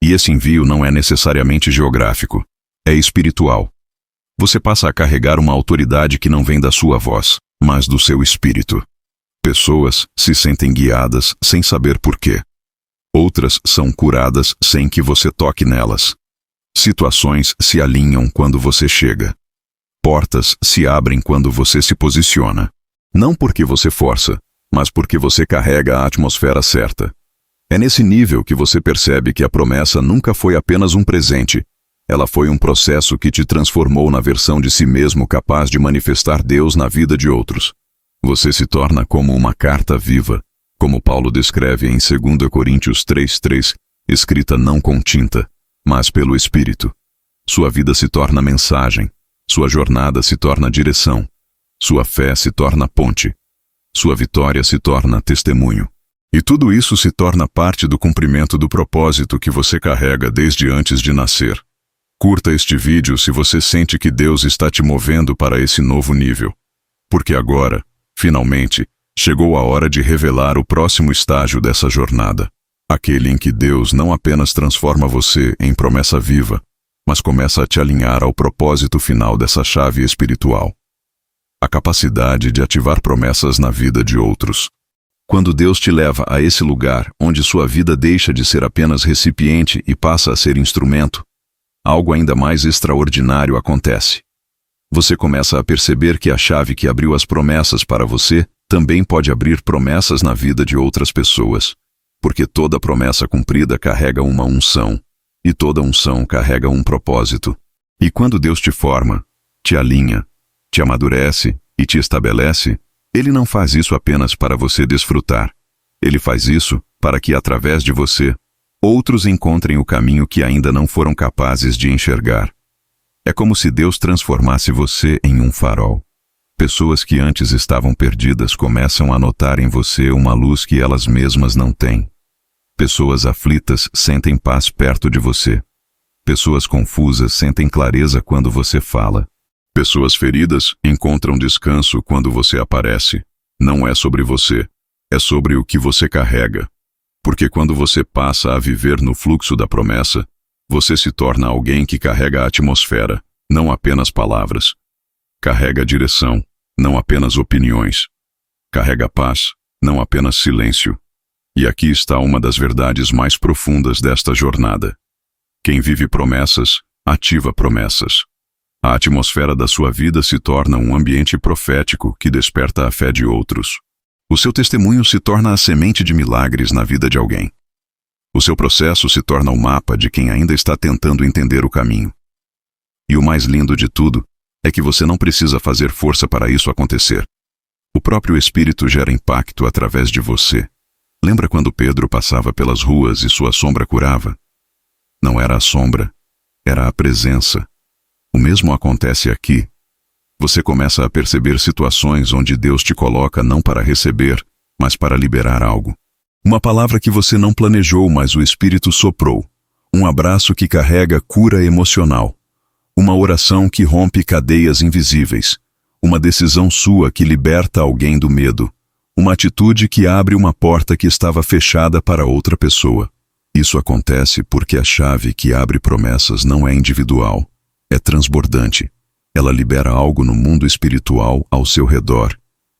E esse envio não é necessariamente geográfico, é espiritual. Você passa a carregar uma autoridade que não vem da sua voz, mas do seu espírito. Pessoas se sentem guiadas sem saber por quê. Outras são curadas sem que você toque nelas. Situações se alinham quando você chega. Portas se abrem quando você se posiciona. Não porque você força, mas porque você carrega a atmosfera certa. É nesse nível que você percebe que a promessa nunca foi apenas um presente. Ela foi um processo que te transformou na versão de si mesmo capaz de manifestar Deus na vida de outros. Você se torna como uma carta viva, como Paulo descreve em 2 Coríntios 3:3, escrita não com tinta, mas pelo Espírito. Sua vida se torna mensagem, sua jornada se torna direção, sua fé se torna ponte, sua vitória se torna testemunho. E tudo isso se torna parte do cumprimento do propósito que você carrega desde antes de nascer. Curta este vídeo se você sente que Deus está te movendo para esse novo nível. Porque agora, finalmente, chegou a hora de revelar o próximo estágio dessa jornada. Aquele em que Deus não apenas transforma você em promessa viva, mas começa a te alinhar ao propósito final dessa chave espiritual. A capacidade de ativar promessas na vida de outros. Quando Deus te leva a esse lugar onde sua vida deixa de ser apenas recipiente e passa a ser instrumento, algo ainda mais extraordinário acontece. Você começa a perceber que a chave que abriu as promessas para você também pode abrir promessas na vida de outras pessoas, porque toda promessa cumprida carrega uma unção, e toda unção carrega um propósito. E quando Deus te forma, te alinha, te amadurece e te estabelece, Ele não faz isso apenas para você desfrutar. Ele faz isso para que, através de você, outros encontrem o caminho que ainda não foram capazes de enxergar. É como se Deus transformasse você em um farol. Pessoas que antes estavam perdidas começam a notar em você uma luz que elas mesmas não têm. Pessoas aflitas sentem paz perto de você. Pessoas confusas sentem clareza quando você fala. Pessoas feridas encontram descanso quando você aparece. Não é sobre você, é sobre o que você carrega. Porque quando você passa a viver no fluxo da promessa, você se torna alguém que carrega a atmosfera, não apenas palavras. Carrega direção, não apenas opiniões. Carrega paz, não apenas silêncio. E aqui está uma das verdades mais profundas desta jornada. Quem vive promessas, ativa promessas. A atmosfera da sua vida se torna um ambiente profético que desperta a fé de outros. O seu testemunho se torna a semente de milagres na vida de alguém. O seu processo se torna o mapa de quem ainda está tentando entender o caminho. E o mais lindo de tudo é que você não precisa fazer força para isso acontecer. O próprio Espírito gera impacto através de você. Lembra quando Pedro passava pelas ruas e sua sombra curava? Não era a sombra, era a presença. O mesmo acontece aqui. Você começa a perceber situações onde Deus te coloca não para receber, mas para liberar algo. Uma palavra que você não planejou, mas o Espírito soprou. Um abraço que carrega cura emocional. Uma oração que rompe cadeias invisíveis. Uma decisão sua que liberta alguém do medo. Uma atitude que abre uma porta que estava fechada para outra pessoa. Isso acontece porque a chave que abre promessas não é individual. É transbordante. Ela libera algo no mundo espiritual ao seu redor.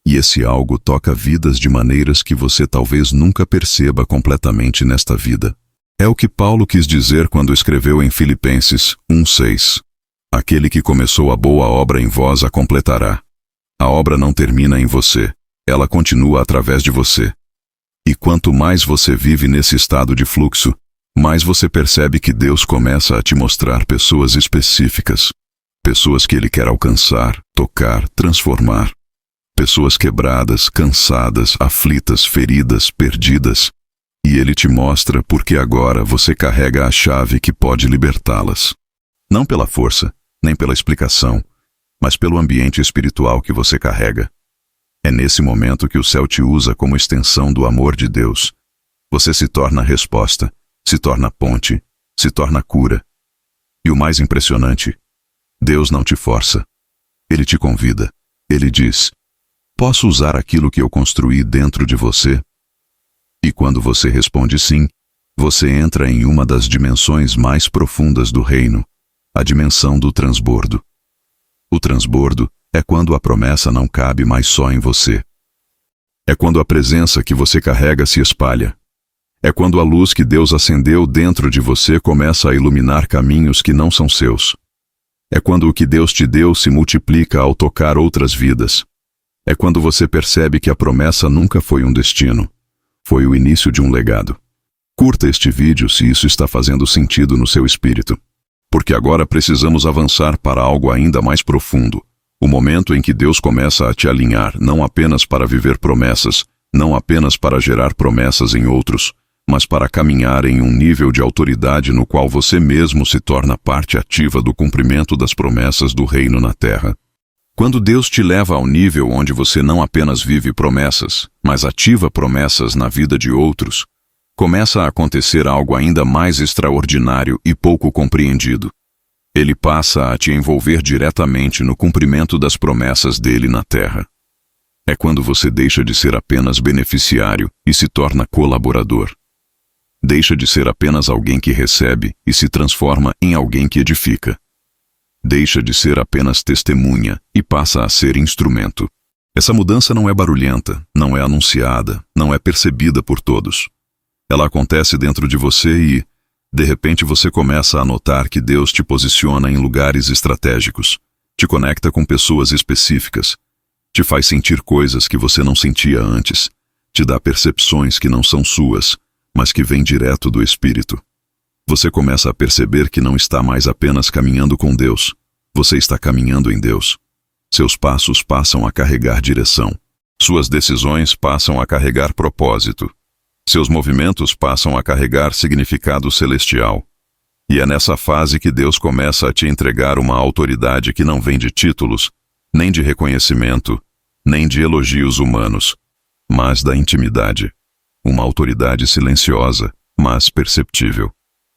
E esse algo toca vidas de maneiras que você talvez nunca perceba completamente nesta vida. É o que Paulo quis dizer quando escreveu em Filipenses 1:6. Aquele que começou a boa obra em vós a completará. A obra não termina em você, ela continua através de você. E quanto mais você vive nesse estado de fluxo, mais você percebe que Deus começa a te mostrar pessoas específicas. Pessoas que Ele quer alcançar, tocar, transformar. Pessoas quebradas, cansadas, aflitas, feridas, perdidas. E Ele te mostra porque agora você carrega a chave que pode libertá-las. Não pela força, nem pela explicação, mas pelo ambiente espiritual que você carrega. É nesse momento que o céu te usa como extensão do amor de Deus. Você se torna resposta, se torna ponte, se torna cura. E o mais impressionante, Deus não te força. Ele te convida. Ele diz: posso usar aquilo que eu construí dentro de você? E quando você responde sim, você entra em uma das dimensões mais profundas do reino, a dimensão do transbordo. O transbordo é quando a promessa não cabe mais só em você. É quando a presença que você carrega se espalha. É quando a luz que Deus acendeu dentro de você começa a iluminar caminhos que não são seus. É quando o que Deus te deu se multiplica ao tocar outras vidas. É quando você percebe que a promessa nunca foi um destino. Foi o início de um legado. Curta este vídeo se isso está fazendo sentido no seu espírito. Porque agora precisamos avançar para algo ainda mais profundo. O momento em que Deus começa a te alinhar não apenas para viver promessas, não apenas para gerar promessas em outros, mas para caminhar em um nível de autoridade no qual você mesmo se torna parte ativa do cumprimento das promessas do reino na terra. Quando Deus te leva ao nível onde você não apenas vive promessas, mas ativa promessas na vida de outros, começa a acontecer algo ainda mais extraordinário e pouco compreendido. Ele passa a te envolver diretamente no cumprimento das promessas dele na terra. É quando você deixa de ser apenas beneficiário e se torna colaborador. Deixa de ser apenas alguém que recebe e se transforma em alguém que edifica. Deixa de ser apenas testemunha e passa a ser instrumento. Essa mudança não é barulhenta, não é anunciada, não é percebida por todos. Ela acontece dentro de você e, de repente, você começa a notar que Deus te posiciona em lugares estratégicos, te conecta com pessoas específicas, te faz sentir coisas que você não sentia antes, te dá percepções que não são suas, mas que vêm direto do Espírito. Você começa a perceber que não está mais apenas caminhando com Deus, você está caminhando em Deus. Seus passos passam a carregar direção. Suas decisões passam a carregar propósito. Seus movimentos passam a carregar significado celestial. E é nessa fase que Deus começa a te entregar uma autoridade que não vem de títulos, nem de reconhecimento, nem de elogios humanos, mas da intimidade. Uma autoridade silenciosa, mas perceptível.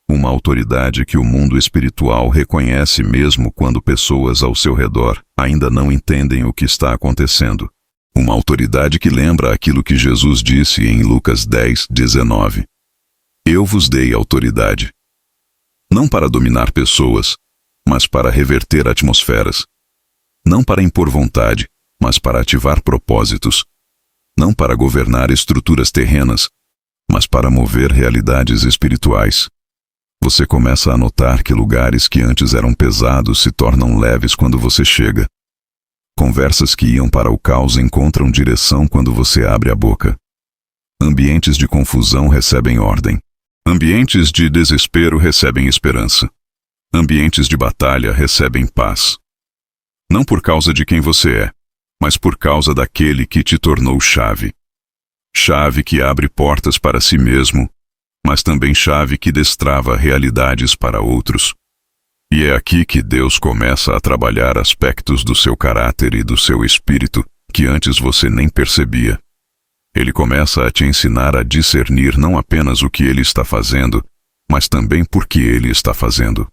Uma autoridade que o mundo espiritual reconhece mesmo quando pessoas ao seu redor ainda não entendem o que está acontecendo. Uma autoridade que lembra aquilo que Jesus disse em Lucas 10:19. Eu vos dei autoridade. Não para dominar pessoas, mas para reverter atmosferas. Não para impor vontade, mas para ativar propósitos. Não para governar estruturas terrenas, mas para mover realidades espirituais. Você começa a notar que lugares que antes eram pesados se tornam leves quando você chega. Conversas que iam para o caos encontram direção quando você abre a boca. Ambientes de confusão recebem ordem. Ambientes de desespero recebem esperança. Ambientes de batalha recebem paz. Não por causa de quem você é, mas por causa daquele que te tornou chave. Chave que abre portas para si mesmo, mas também chave que destrava realidades para outros. E é aqui que Deus começa a trabalhar aspectos do seu caráter e do seu espírito que antes você nem percebia. Ele começa a te ensinar a discernir não apenas o que ele está fazendo, mas também por que ele está fazendo.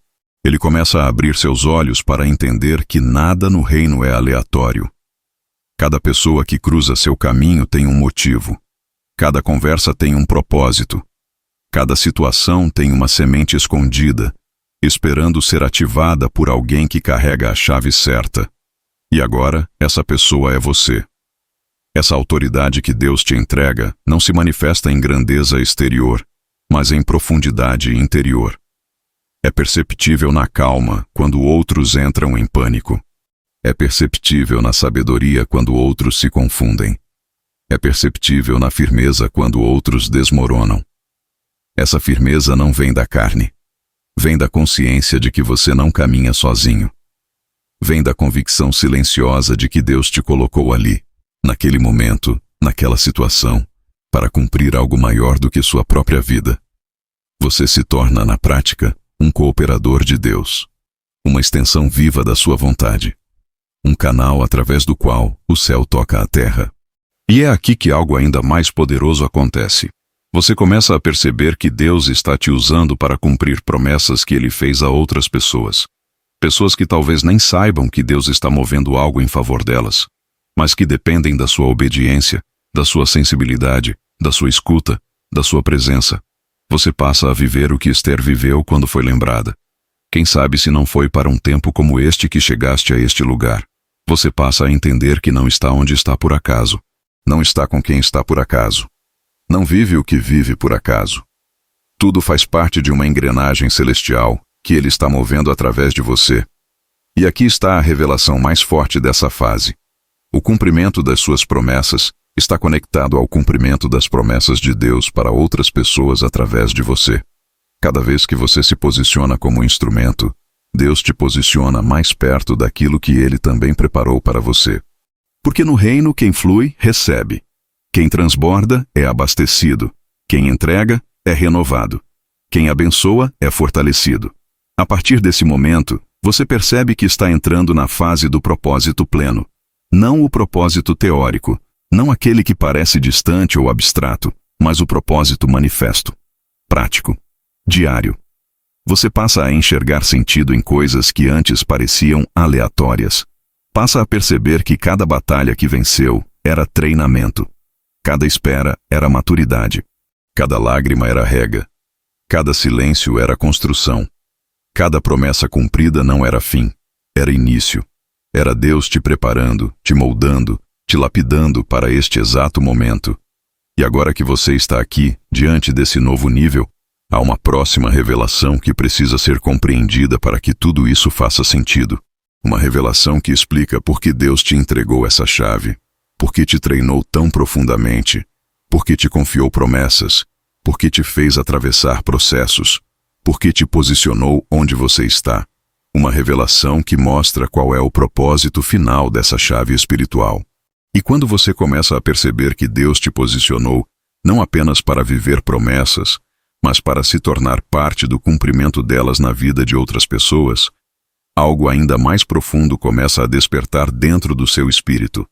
Ele começa a abrir seus olhos para entender que nada no reino é aleatório. Cada pessoa que cruza seu caminho tem um motivo. Cada conversa tem um propósito. Cada situação tem uma semente escondida, esperando ser ativada por alguém que carrega a chave certa. E agora, essa pessoa é você. Essa autoridade que Deus te entrega não se manifesta em grandeza exterior, mas em profundidade interior. É perceptível na calma quando outros entram em pânico. É perceptível na sabedoria quando outros se confundem. É perceptível na firmeza quando outros desmoronam. Essa firmeza não vem da carne. Vem da consciência de que você não caminha sozinho. Vem da convicção silenciosa de que Deus te colocou ali, naquele momento, naquela situação, para cumprir algo maior do que sua própria vida. Você se torna, na prática, um cooperador de Deus. Uma extensão viva da sua vontade. Um canal através do qual o céu toca a terra. E é aqui que algo ainda mais poderoso acontece. Você começa a perceber que Deus está te usando para cumprir promessas que Ele fez a outras pessoas. Pessoas que talvez nem saibam que Deus está movendo algo em favor delas, mas que dependem da sua obediência, da sua sensibilidade, da sua escuta, da sua presença. Você passa a viver o que Esther viveu quando foi lembrada. Quem sabe se não foi para um tempo como este que chegaste a este lugar. Você passa a entender que não está onde está por acaso. Não está com quem está por acaso. Não vive o que vive por acaso. Tudo faz parte de uma engrenagem celestial que ele está movendo através de você. E aqui está a revelação mais forte dessa fase. O cumprimento das suas promessas está conectado ao cumprimento das promessas de Deus para outras pessoas através de você. Cada vez que você se posiciona como instrumento, Deus te posiciona mais perto daquilo que Ele também preparou para você. Porque no reino quem flui, recebe. Quem transborda é abastecido. Quem entrega é renovado. Quem abençoa é fortalecido. A partir desse momento, você percebe que está entrando na fase do propósito pleno. Não o propósito teórico, não aquele que parece distante ou abstrato, mas o propósito manifesto, prático, diário. Você passa a enxergar sentido em coisas que antes pareciam aleatórias. Passa a perceber que cada batalha que venceu era treinamento. Cada espera era maturidade. Cada lágrima era rega. Cada silêncio era construção. Cada promessa cumprida não era fim, era início. Era Deus te preparando, te moldando, te lapidando para este exato momento. E agora que você está aqui, diante desse novo nível, há uma próxima revelação que precisa ser compreendida para que tudo isso faça sentido. Uma revelação que explica por que Deus te entregou essa chave, por que te treinou tão profundamente, por que te confiou promessas, por que te fez atravessar processos, por que te posicionou onde você está. Uma revelação que mostra qual é o propósito final dessa chave espiritual. E quando você começa a perceber que Deus te posicionou não apenas para viver promessas, mas para se tornar parte do cumprimento delas na vida de outras pessoas, algo ainda mais profundo começa a despertar dentro do seu espírito.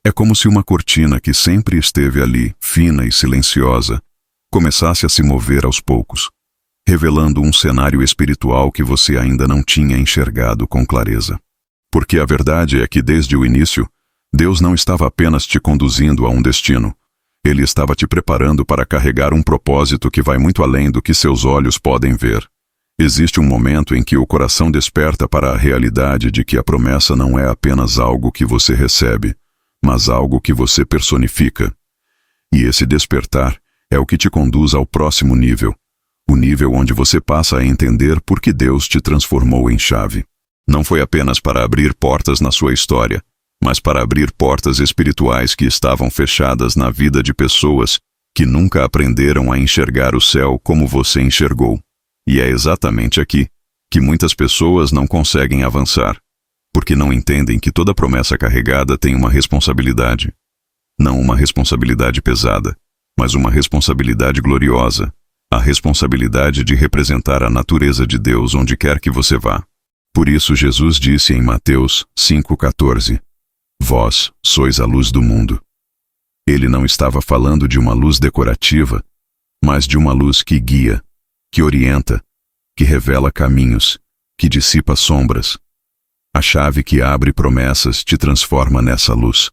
É como se uma cortina que sempre esteve ali, fina e silenciosa, começasse a se mover aos poucos, revelando um cenário espiritual que você ainda não tinha enxergado com clareza. Porque a verdade é que desde o início, Deus não estava apenas te conduzindo a um destino. Ele estava te preparando para carregar um propósito que vai muito além do que seus olhos podem ver. Existe um momento em que o coração desperta para a realidade de que a promessa não é apenas algo que você recebe, mas algo que você personifica. E esse despertar é o que te conduz ao próximo nível. O nível onde você passa a entender por que Deus te transformou em chave. Não foi apenas para abrir portas na sua história, mas para abrir portas espirituais que estavam fechadas na vida de pessoas que nunca aprenderam a enxergar o céu como você enxergou. E é exatamente aqui que muitas pessoas não conseguem avançar, porque não entendem que toda promessa carregada tem uma responsabilidade. Não uma responsabilidade pesada, mas uma responsabilidade gloriosa. A responsabilidade de representar a natureza de Deus onde quer que você vá. Por isso Jesus disse em Mateus 5,14: Vós sois a luz do mundo. Ele não estava falando de uma luz decorativa, mas de uma luz que guia, que orienta, que revela caminhos, que dissipa sombras. A chave que abre promessas te transforma nessa luz.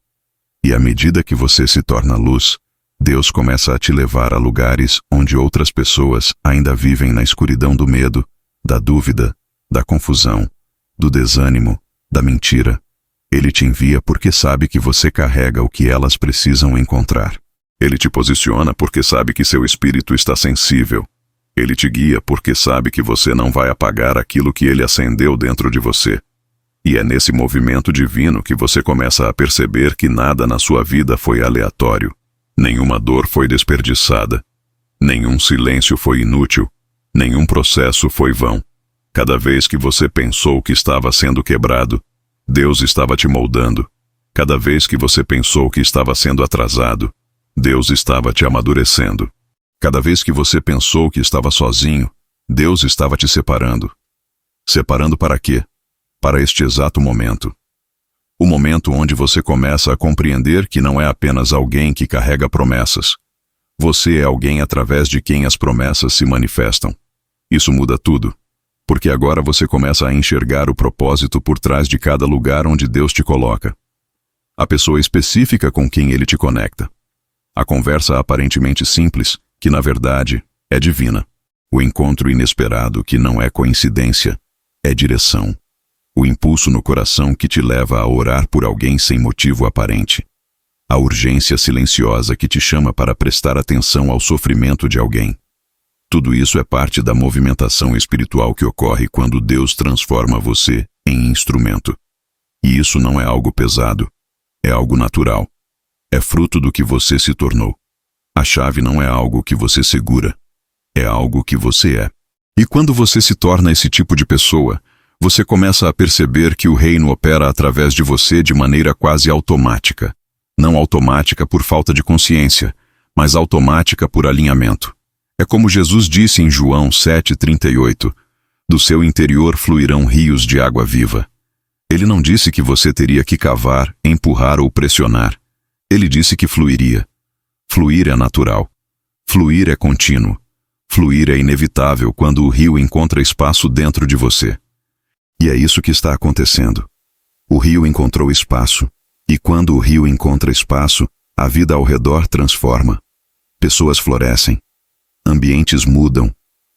E à medida que você se torna luz, Deus começa a te levar a lugares onde outras pessoas ainda vivem na escuridão do medo, da dúvida, da confusão, do desânimo, da mentira. Ele te envia porque sabe que você carrega o que elas precisam encontrar. Ele te posiciona porque sabe que seu espírito está sensível. Ele te guia porque sabe que você não vai apagar aquilo que ele acendeu dentro de você. E é nesse movimento divino que você começa a perceber que nada na sua vida foi aleatório. Nenhuma dor foi desperdiçada. Nenhum silêncio foi inútil. Nenhum processo foi vão. Cada vez que você pensou que estava sendo quebrado, Deus estava te moldando. Cada vez que você pensou que estava sendo atrasado, Deus estava te amadurecendo. Cada vez que você pensou que estava sozinho, Deus estava te separando. Separando para quê? Para este exato momento. O momento onde você começa a compreender que não é apenas alguém que carrega promessas. Você é alguém através de quem as promessas se manifestam. Isso muda tudo. Porque agora você começa a enxergar o propósito por trás de cada lugar onde Deus te coloca. A pessoa específica com quem Ele te conecta. A conversa aparentemente simples, que na verdade é divina. O encontro inesperado que não é coincidência, é direção. O impulso no coração que te leva a orar por alguém sem motivo aparente. a urgência silenciosa que te chama para prestar atenção ao sofrimento de alguém. Tudo isso é parte da movimentação espiritual que ocorre quando Deus transforma você em instrumento. E isso não é algo pesado, é algo natural. É fruto do que você se tornou. A chave não é algo que você segura, é algo que você é. E quando você se torna esse tipo de pessoa, você começa a perceber que o reino opera através de você de maneira quase automática. Não automática por falta de consciência, mas automática por alinhamento. É como Jesus disse em João 7,38, do seu interior fluirão rios de água viva. Ele não disse que você teria que cavar, empurrar ou pressionar. Ele disse que fluiria. Fluir é natural. Fluir é contínuo. Fluir é inevitável quando o rio encontra espaço dentro de você. E é isso que está acontecendo. O rio encontrou espaço, e quando o rio encontra espaço, a vida ao redor transforma. Pessoas florescem. Ambientes mudam.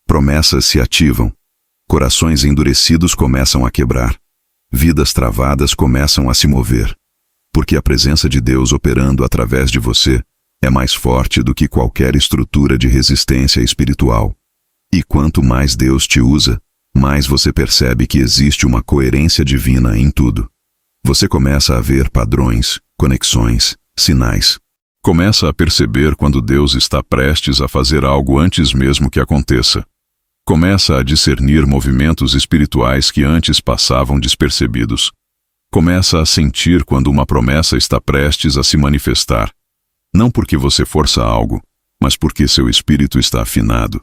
Promessas se ativam. Corações endurecidos começam a quebrar. Vidas travadas começam a se mover. Porque a presença de Deus operando através de você é mais forte do que qualquer estrutura de resistência espiritual. E quanto mais Deus te usa, mais você percebe que existe uma coerência divina em tudo. Você começa a ver padrões, conexões, sinais. Começa a perceber quando Deus está prestes a fazer algo antes mesmo que aconteça. Começa a discernir movimentos espirituais que antes passavam despercebidos. Começa a sentir quando uma promessa está prestes a se manifestar. Não porque você força algo, mas porque seu espírito está afinado.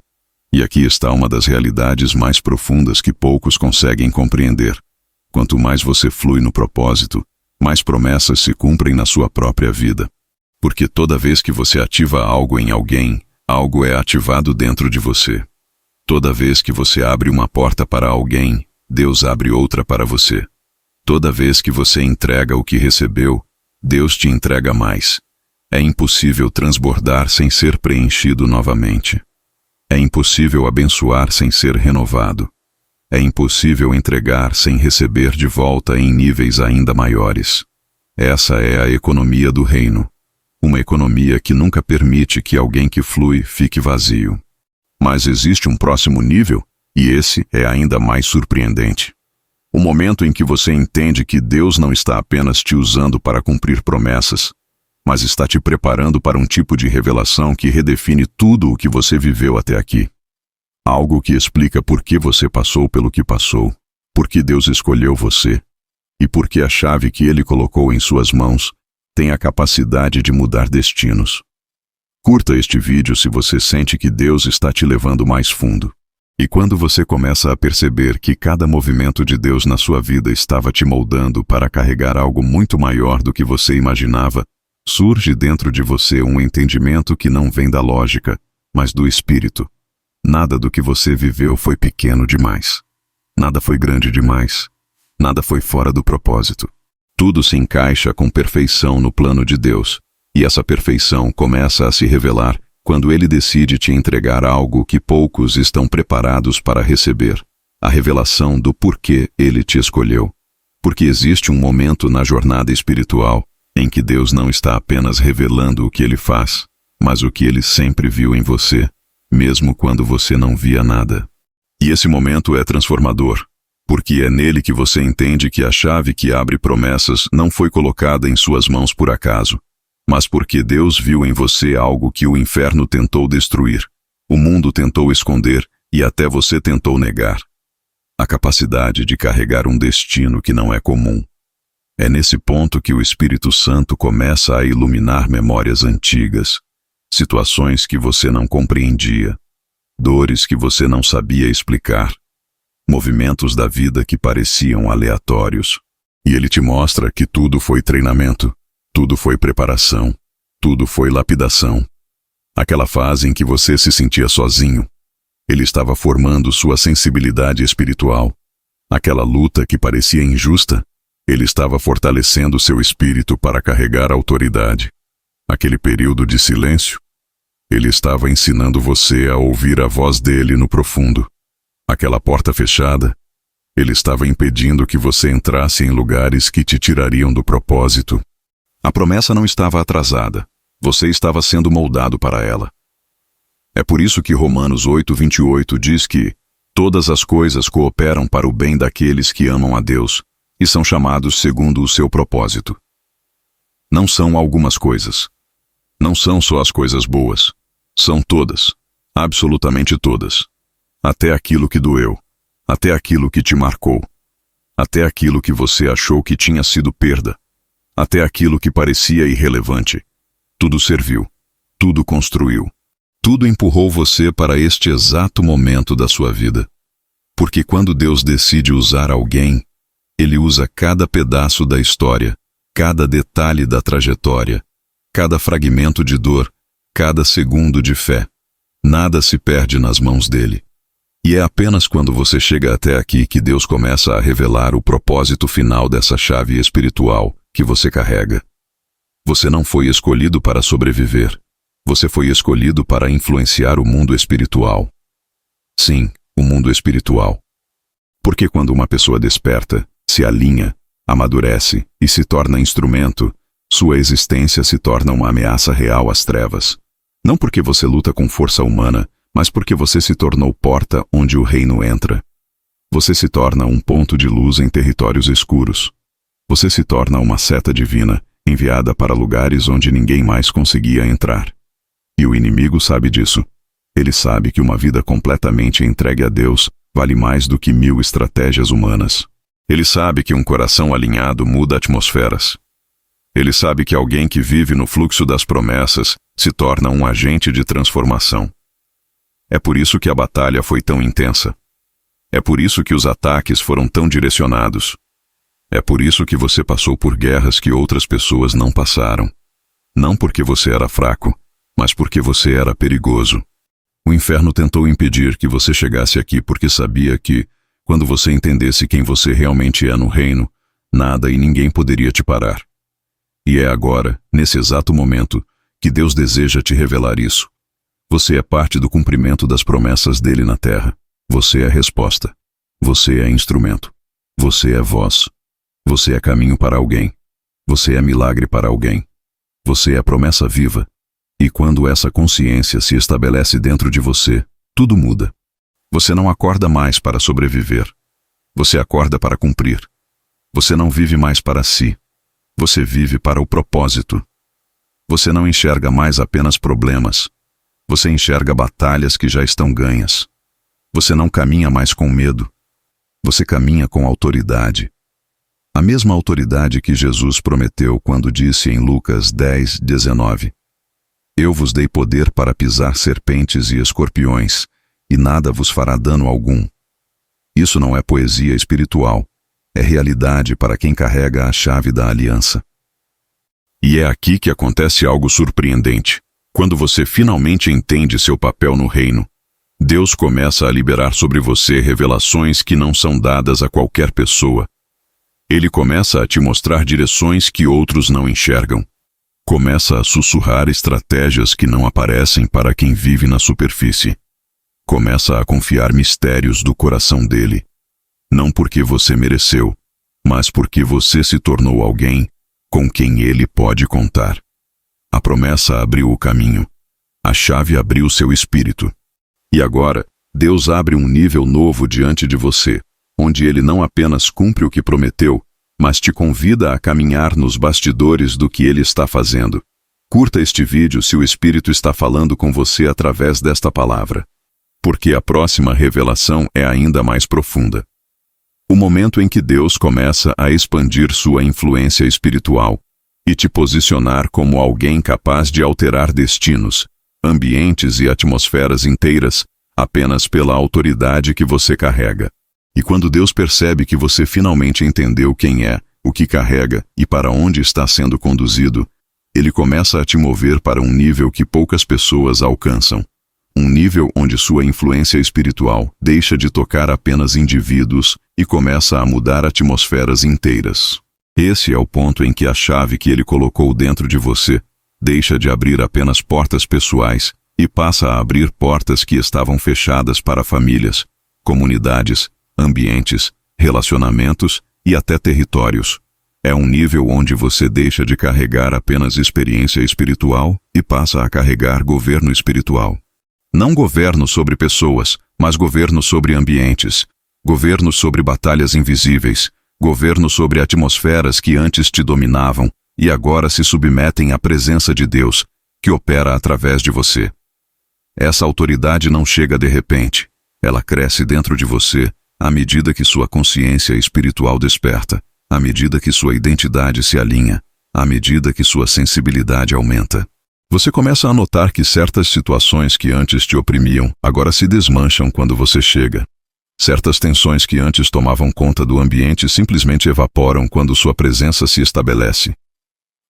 E aqui está uma das realidades mais profundas que poucos conseguem compreender. Quanto mais você flui no propósito, mais promessas se cumprem na sua própria vida. Porque toda vez que você ativa algo em alguém, algo é ativado dentro de você. Toda vez que você abre uma porta para alguém, Deus abre outra para você. Toda vez que você entrega o que recebeu, Deus te entrega mais. É impossível transbordar sem ser preenchido novamente. É impossível abençoar sem ser renovado. É impossível entregar sem receber de volta em níveis ainda maiores. Essa é a economia do reino. Uma economia que nunca permite que alguém que flui fique vazio. Mas existe um próximo nível, e esse é ainda mais surpreendente. O momento em que você entende que Deus não está apenas te usando para cumprir promessas, mas está te preparando para um tipo de revelação que redefine tudo o que você viveu até aqui. Algo que explica por que você passou pelo que passou, por que Deus escolheu você, e por que a chave que Ele colocou em suas mãos tem a capacidade de mudar destinos. Curta este vídeo se você sente que Deus está te levando mais fundo. E quando você começa a perceber que cada movimento de Deus na sua vida estava te moldando para carregar algo muito maior do que você imaginava, surge dentro de você um entendimento que não vem da lógica, mas do espírito. Nada do que você viveu foi pequeno demais. Nada foi grande demais. Nada foi fora do propósito. Tudo se encaixa com perfeição no plano de Deus, e essa perfeição começa a se revelar quando Ele decide te entregar algo que poucos estão preparados para receber, a revelação do porquê Ele te escolheu. Porque existe um momento na jornada espiritual em que Deus não está apenas revelando o que Ele faz, mas o que Ele sempre viu em você, mesmo quando você não via nada. E esse momento é transformador, porque é nele que você entende que a chave que abre promessas não foi colocada em suas mãos por acaso, mas porque Deus viu em você algo que o inferno tentou destruir, o mundo tentou esconder e até você tentou negar. A capacidade de carregar um destino que não é comum. É nesse ponto que o Espírito Santo começa a iluminar memórias antigas, situações que você não compreendia, dores que você não sabia explicar, movimentos da vida que pareciam aleatórios. E Ele te mostra que tudo foi treinamento, tudo foi preparação, tudo foi lapidação. Aquela fase em que você se sentia sozinho, Ele estava formando sua sensibilidade espiritual. Aquela luta que parecia injusta, Ele estava fortalecendo seu espírito para carregar a autoridade. Aquele período de silêncio, Ele estava ensinando você a ouvir a voz dele no profundo. Aquela porta fechada, Ele estava impedindo que você entrasse em lugares que te tirariam do propósito. A promessa não estava atrasada. Você estava sendo moldado para ela. É por isso que Romanos 8:28 diz que todas as coisas cooperam para o bem daqueles que amam a Deus e são chamados segundo o seu propósito. Não são algumas coisas. Não são só as coisas boas. São todas. Absolutamente todas. Até aquilo que doeu. Até aquilo que te marcou. Até aquilo que você achou que tinha sido perda. Até aquilo que parecia irrelevante. Tudo serviu. Tudo construiu. Tudo empurrou você para este exato momento da sua vida. Porque quando Deus decide usar alguém, Ele usa cada pedaço da história, cada detalhe da trajetória, cada fragmento de dor, cada segundo de fé. Nada se perde nas mãos dele. E é apenas quando você chega até aqui que Deus começa a revelar o propósito final dessa chave espiritual que você carrega. Você não foi escolhido para sobreviver. Você foi escolhido para influenciar o mundo espiritual. Sim, o mundo espiritual. Porque quando uma pessoa desperta, se alinha, amadurece e se torna instrumento, sua existência se torna uma ameaça real às trevas. Não porque você luta com força humana, mas porque você se tornou porta onde o reino entra. Você se torna um ponto de luz em territórios escuros. Você se torna uma seta divina, enviada para lugares onde ninguém mais conseguia entrar. E o inimigo sabe disso. Ele sabe que uma vida completamente entregue a Deus vale mais do que 1000 estratégias humanas. Ele sabe que um coração alinhado muda atmosferas. Ele sabe que alguém que vive no fluxo das promessas se torna um agente de transformação. É por isso que a batalha foi tão intensa. É por isso que os ataques foram tão direcionados. É por isso que você passou por guerras que outras pessoas não passaram. Não porque você era fraco, mas porque você era perigoso. O inferno tentou impedir que você chegasse aqui porque sabia que, quando você entendesse quem você realmente é no reino, nada e ninguém poderia te parar. E é agora, nesse exato momento, que Deus deseja te revelar isso. Você é parte do cumprimento das promessas dele na terra. Você é a resposta. Você é instrumento. Você é voz. Você é caminho para alguém. Você é milagre para alguém. Você é promessa viva. E quando essa consciência se estabelece dentro de você, tudo muda. Você não acorda mais para sobreviver. Você acorda para cumprir. Você não vive mais para si. Você vive para o propósito. Você não enxerga mais apenas problemas. Você enxerga batalhas que já estão ganhas. Você não caminha mais com medo. Você caminha com autoridade. A mesma autoridade que Jesus prometeu quando disse em Lucas 10:19: Eu vos dei poder para pisar serpentes e escorpiões, e nada vos fará dano algum. Isso não é poesia espiritual, é realidade para quem carrega a chave da aliança. E é aqui que acontece algo surpreendente. Quando você finalmente entende seu papel no reino, Deus começa a liberar sobre você revelações que não são dadas a qualquer pessoa. Ele começa a te mostrar direções que outros não enxergam. Começa a sussurrar estratégias que não aparecem para quem vive na superfície. Começa a confiar mistérios do coração dele. Não porque você mereceu, mas porque você se tornou alguém com quem ele pode contar. A promessa abriu o caminho. A chave abriu seu espírito. E agora, Deus abre um nível novo diante de você, onde ele não apenas cumpre o que prometeu, mas te convida a caminhar nos bastidores do que ele está fazendo. Curta este vídeo se o Espírito está falando com você através desta palavra, porque a próxima revelação é ainda mais profunda. O momento em que Deus começa a expandir sua influência espiritual e te posicionar como alguém capaz de alterar destinos, ambientes e atmosferas inteiras apenas pela autoridade que você carrega. E quando Deus percebe que você finalmente entendeu quem é, o que carrega e para onde está sendo conduzido, ele começa a te mover para um nível que poucas pessoas alcançam. Um nível onde sua influência espiritual deixa de tocar apenas indivíduos e começa a mudar atmosferas inteiras. Esse é o ponto em que a chave que ele colocou dentro de você deixa de abrir apenas portas pessoais e passa a abrir portas que estavam fechadas para famílias, comunidades, ambientes, relacionamentos e até territórios. É um nível onde você deixa de carregar apenas experiência espiritual e passa a carregar governo espiritual. Não governo sobre pessoas, mas governo sobre ambientes, governo sobre batalhas invisíveis, governo sobre atmosferas que antes te dominavam e agora se submetem à presença de Deus, que opera através de você. Essa autoridade não chega de repente. Ela cresce dentro de você à medida que sua consciência espiritual desperta, à medida que sua identidade se alinha, à medida que sua sensibilidade aumenta. Você começa a notar que certas situações que antes te oprimiam agora se desmancham quando você chega. Certas tensões que antes tomavam conta do ambiente simplesmente evaporam quando sua presença se estabelece.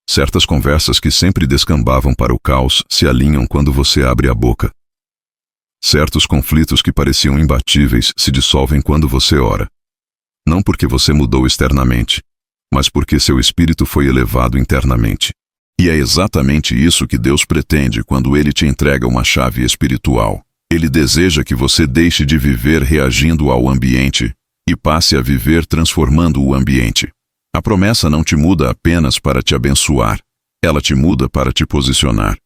Certas conversas que sempre descambavam para o caos se alinham quando você abre a boca. Certos conflitos que pareciam imbatíveis se dissolvem quando você ora. Não porque você mudou externamente, mas porque seu espírito foi elevado internamente. E é exatamente isso que Deus pretende quando Ele te entrega uma chave espiritual. Ele deseja que você deixe de viver reagindo ao ambiente e passe a viver transformando o ambiente. A promessa não te muda apenas para te abençoar, ela te muda para te posicionar.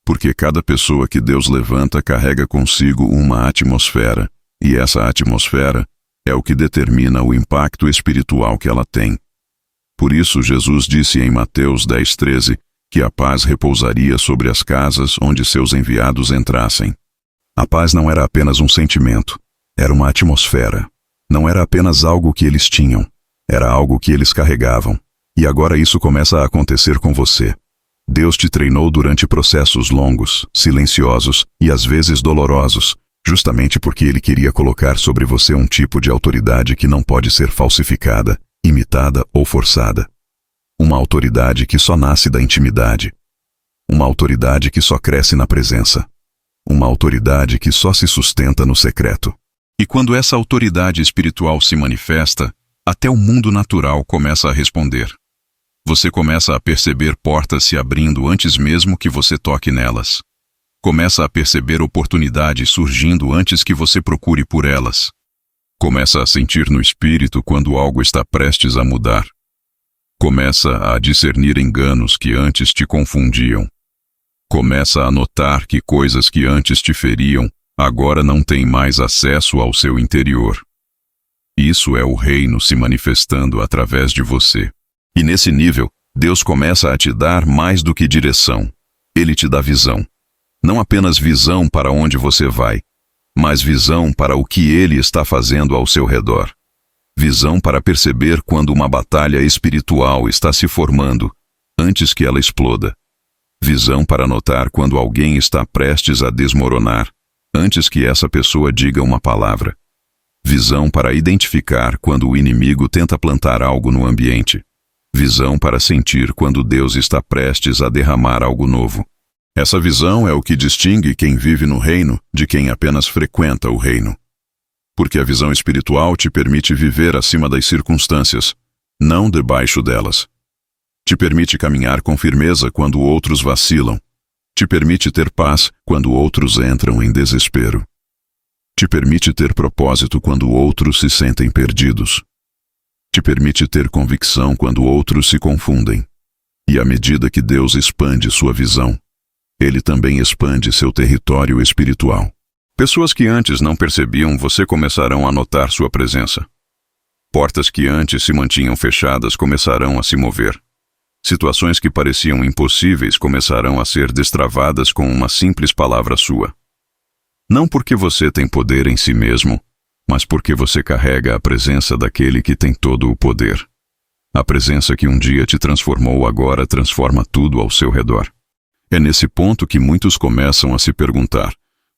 Porque cada pessoa que Deus levanta carrega consigo uma atmosfera, e essa atmosfera é o que determina o impacto espiritual que ela tem. Por isso Jesus disse em Mateus 10:13 que a paz repousaria sobre as casas onde seus enviados entrassem. A paz não era apenas um sentimento, era uma atmosfera. Não era apenas algo que eles tinham, era algo que eles carregavam. E agora isso começa a acontecer com você. Deus te treinou durante processos longos, silenciosos e às vezes dolorosos, justamente porque Ele queria colocar sobre você um tipo de autoridade que não pode ser falsificada, imitada ou forçada. Uma autoridade que só nasce da intimidade. Uma autoridade que só cresce na presença. Uma autoridade que só se sustenta no secreto. E quando essa autoridade espiritual se manifesta, até o mundo natural começa a responder. Você começa a perceber portas se abrindo antes mesmo que você toque nelas. Começa a perceber oportunidades surgindo antes que você procure por elas. Começa a sentir no espírito quando algo está prestes a mudar. Começa a discernir enganos que antes te confundiam. Começa a notar que coisas que antes te feriam agora não têm mais acesso ao seu interior. Isso é o reino se manifestando através de você. E nesse nível, Deus começa a te dar mais do que direção. Ele te dá visão. Não apenas visão para onde você vai, mas visão para o que Ele está fazendo ao seu redor. Visão para perceber quando uma batalha espiritual está se formando, antes que ela exploda. Visão para notar quando alguém está prestes a desmoronar, antes que essa pessoa diga uma palavra. Visão para identificar quando o inimigo tenta plantar algo no ambiente. Visão para sentir quando Deus está prestes a derramar algo novo. Essa visão é o que distingue quem vive no reino de quem apenas frequenta o reino. Porque a visão espiritual te permite viver acima das circunstâncias, não debaixo delas. Te permite caminhar com firmeza quando outros vacilam. Te permite ter paz quando outros entram em desespero. Te permite ter propósito quando outros se sentem perdidos. Te permite ter convicção quando outros se confundem. E à medida que Deus expande sua visão, Ele também expande seu território espiritual. Pessoas que antes não percebiam você começarão a notar sua presença. Portas que antes se mantinham fechadas começarão a se mover. Situações que pareciam impossíveis começarão a ser destravadas com uma simples palavra sua. Não porque você tem poder em si mesmo, mas porque você carrega a presença daquele que tem todo o poder. A presença que um dia te transformou agora transforma tudo ao seu redor. É nesse ponto que muitos começam a se perguntar: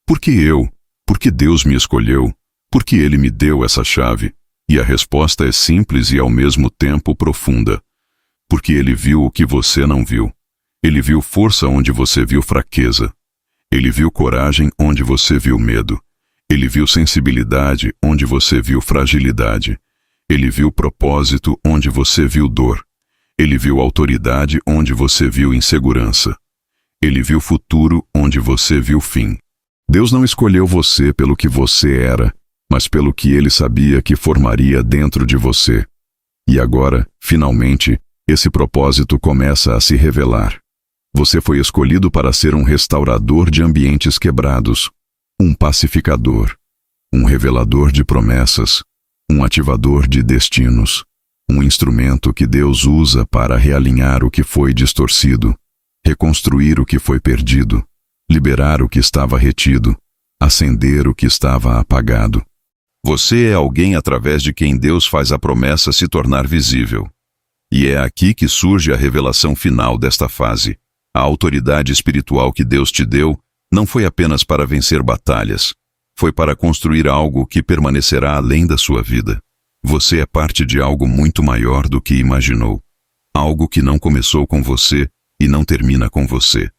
por que eu? Por que Deus me escolheu? Por que Ele me deu essa chave? E a resposta é simples e ao mesmo tempo profunda. Porque Ele viu o que você não viu. Ele viu força onde você viu fraqueza. Ele viu coragem onde você viu medo. Ele viu sensibilidade onde você viu fragilidade. Ele viu propósito onde você viu dor. Ele viu autoridade onde você viu insegurança. Ele viu futuro onde você viu fim. Deus não escolheu você pelo que você era, mas pelo que Ele sabia que formaria dentro de você. E agora, finalmente, esse propósito começa a se revelar. Você foi escolhido para ser um restaurador de ambientes quebrados, um pacificador, um revelador de promessas, um ativador de destinos, um instrumento que Deus usa para realinhar o que foi distorcido, reconstruir o que foi perdido, liberar o que estava retido, acender o que estava apagado. Você é alguém através de quem Deus faz a promessa se tornar visível. E é aqui que surge a revelação final desta fase. A autoridade espiritual que Deus te deu não foi apenas para vencer batalhas, foi para construir algo que permanecerá além da sua vida. Você é parte de algo muito maior do que imaginou. Algo que não começou com você e não termina com você.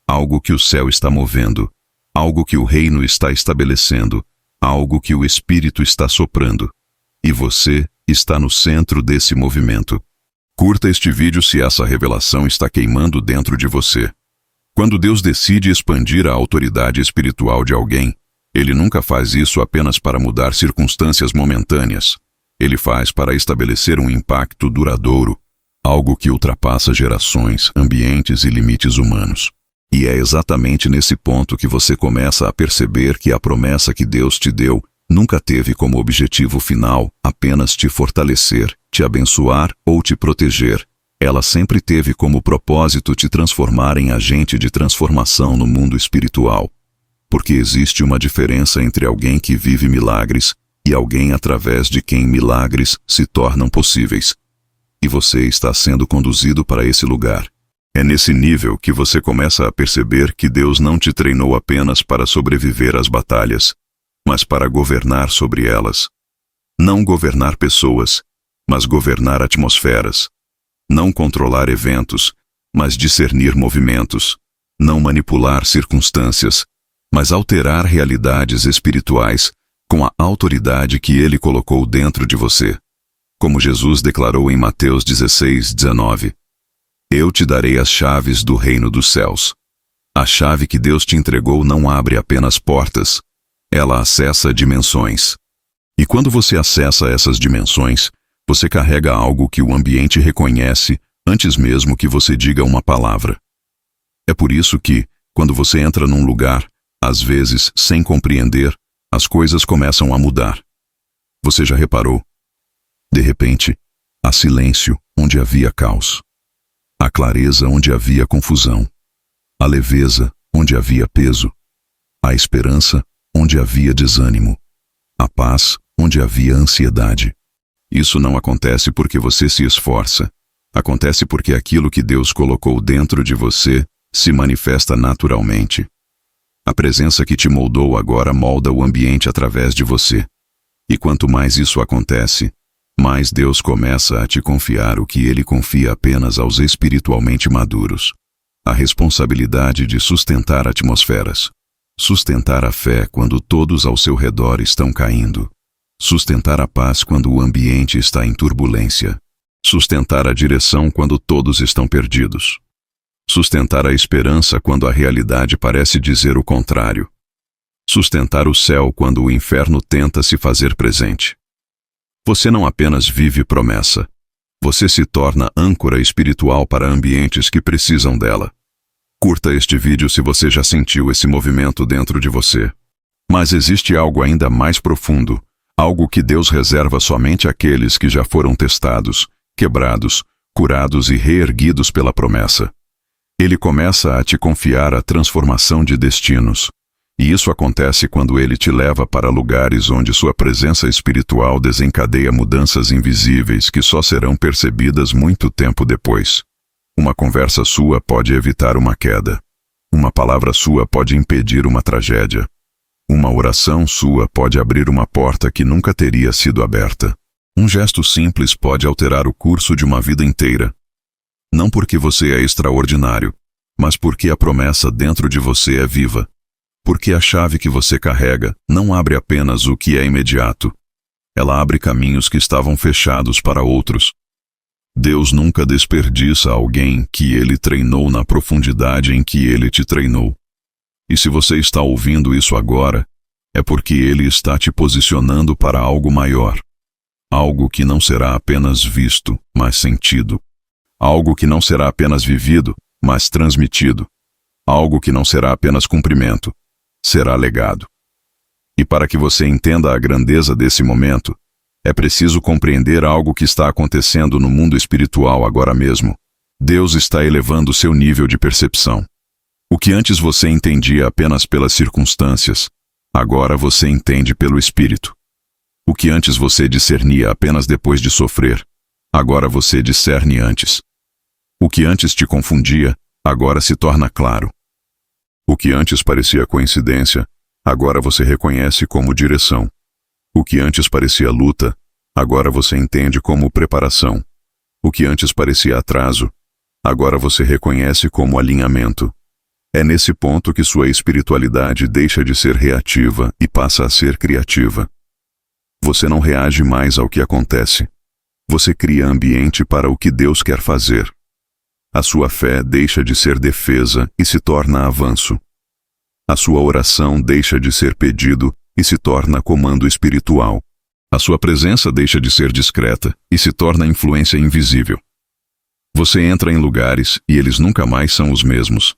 Algo que o céu está movendo. Algo que o reino está estabelecendo. Algo que o Espírito está soprando. E você está no centro desse movimento. Curta este vídeo se essa revelação está queimando dentro de você. Quando Deus decide expandir a autoridade espiritual de alguém, Ele nunca faz isso apenas para mudar circunstâncias momentâneas. Ele faz para estabelecer um impacto duradouro, algo que ultrapassa gerações, ambientes e limites humanos. E é exatamente nesse ponto que você começa a perceber que a promessa que Deus te deu nunca teve como objetivo final apenas te fortalecer, te abençoar ou te proteger. Ela sempre teve como propósito te transformar em agente de transformação no mundo espiritual. Porque existe uma diferença entre alguém que vive milagres e alguém através de quem milagres se tornam possíveis. E você está sendo conduzido para esse lugar. É nesse nível que você começa a perceber que Deus não te treinou apenas para sobreviver às batalhas, mas para governar sobre elas. Não governar pessoas, mas governar atmosferas. Não controlar eventos, mas discernir movimentos. Não manipular circunstâncias, mas alterar realidades espirituais com a autoridade que Ele colocou dentro de você. Como Jesus declarou em Mateus 16:19. Eu te darei as chaves do reino dos céus. A chave que Deus te entregou não abre apenas portas, ela acessa dimensões. E quando você acessa essas dimensões, você carrega algo que o ambiente reconhece antes mesmo que você diga uma palavra. É por isso que, quando você entra num lugar, às vezes sem compreender, as coisas começam a mudar. Você já reparou? De repente, há silêncio onde havia caos. A clareza onde havia confusão, a leveza onde havia peso, a esperança onde havia desânimo, a paz onde havia ansiedade. Isso não acontece porque você se esforça, acontece porque aquilo que Deus colocou dentro de você se manifesta naturalmente. A presença que te moldou agora molda o ambiente através de você. E quanto mais isso acontece, mais Deus começa a te confiar o que Ele confia apenas aos espiritualmente maduros. A responsabilidade de sustentar atmosferas. Sustentar a fé quando todos ao seu redor estão caindo. Sustentar a paz quando o ambiente está em turbulência. Sustentar a direção quando todos estão perdidos. Sustentar a esperança quando a realidade parece dizer o contrário. Sustentar o céu quando o inferno tenta se fazer presente. Você não apenas vive promessa. Você se torna âncora espiritual para ambientes que precisam dela. Curta este vídeo se você já sentiu esse movimento dentro de você. Mas existe algo ainda mais profundo, algo que Deus reserva somente àqueles que já foram testados, quebrados, curados e reerguidos pela promessa. Ele começa a te confiar a transformação de destinos. E isso acontece quando Ele te leva para lugares onde sua presença espiritual desencadeia mudanças invisíveis que só serão percebidas muito tempo depois. Uma conversa sua pode evitar uma queda. Uma palavra sua pode impedir uma tragédia. Uma oração sua pode abrir uma porta que nunca teria sido aberta. Um gesto simples pode alterar o curso de uma vida inteira. Não porque você é extraordinário, mas porque a promessa dentro de você é viva. Porque a chave que você carrega não abre apenas o que é imediato. Ela abre caminhos que estavam fechados para outros. Deus nunca desperdiça alguém que Ele treinou na profundidade em que Ele te treinou. E se você está ouvindo isso agora, é porque Ele está te posicionando para algo maior. Algo que não será apenas visto, mas sentido. Algo que não será apenas vivido, mas transmitido. Algo que não será apenas cumprimento, será legado. E para que você entenda a grandeza desse momento, é preciso compreender algo que está acontecendo no mundo espiritual agora mesmo. Deus está elevando seu nível de percepção. O que antes você entendia apenas pelas circunstâncias, agora você entende pelo Espírito. O que antes você discernia apenas depois de sofrer, agora você discerne antes. O que antes te confundia, agora se torna claro. O que antes parecia coincidência, agora você reconhece como direção. O que antes parecia luta, agora você entende como preparação. O que antes parecia atraso, agora você reconhece como alinhamento. É nesse ponto que sua espiritualidade deixa de ser reativa e passa a ser criativa. Você não reage mais ao que acontece. Você cria ambiente para o que Deus quer fazer. A sua fé deixa de ser defesa e se torna avanço. A sua oração deixa de ser pedido e se torna comando espiritual. A sua presença deixa de ser discreta e se torna influência invisível. Você entra em lugares e eles nunca mais são os mesmos.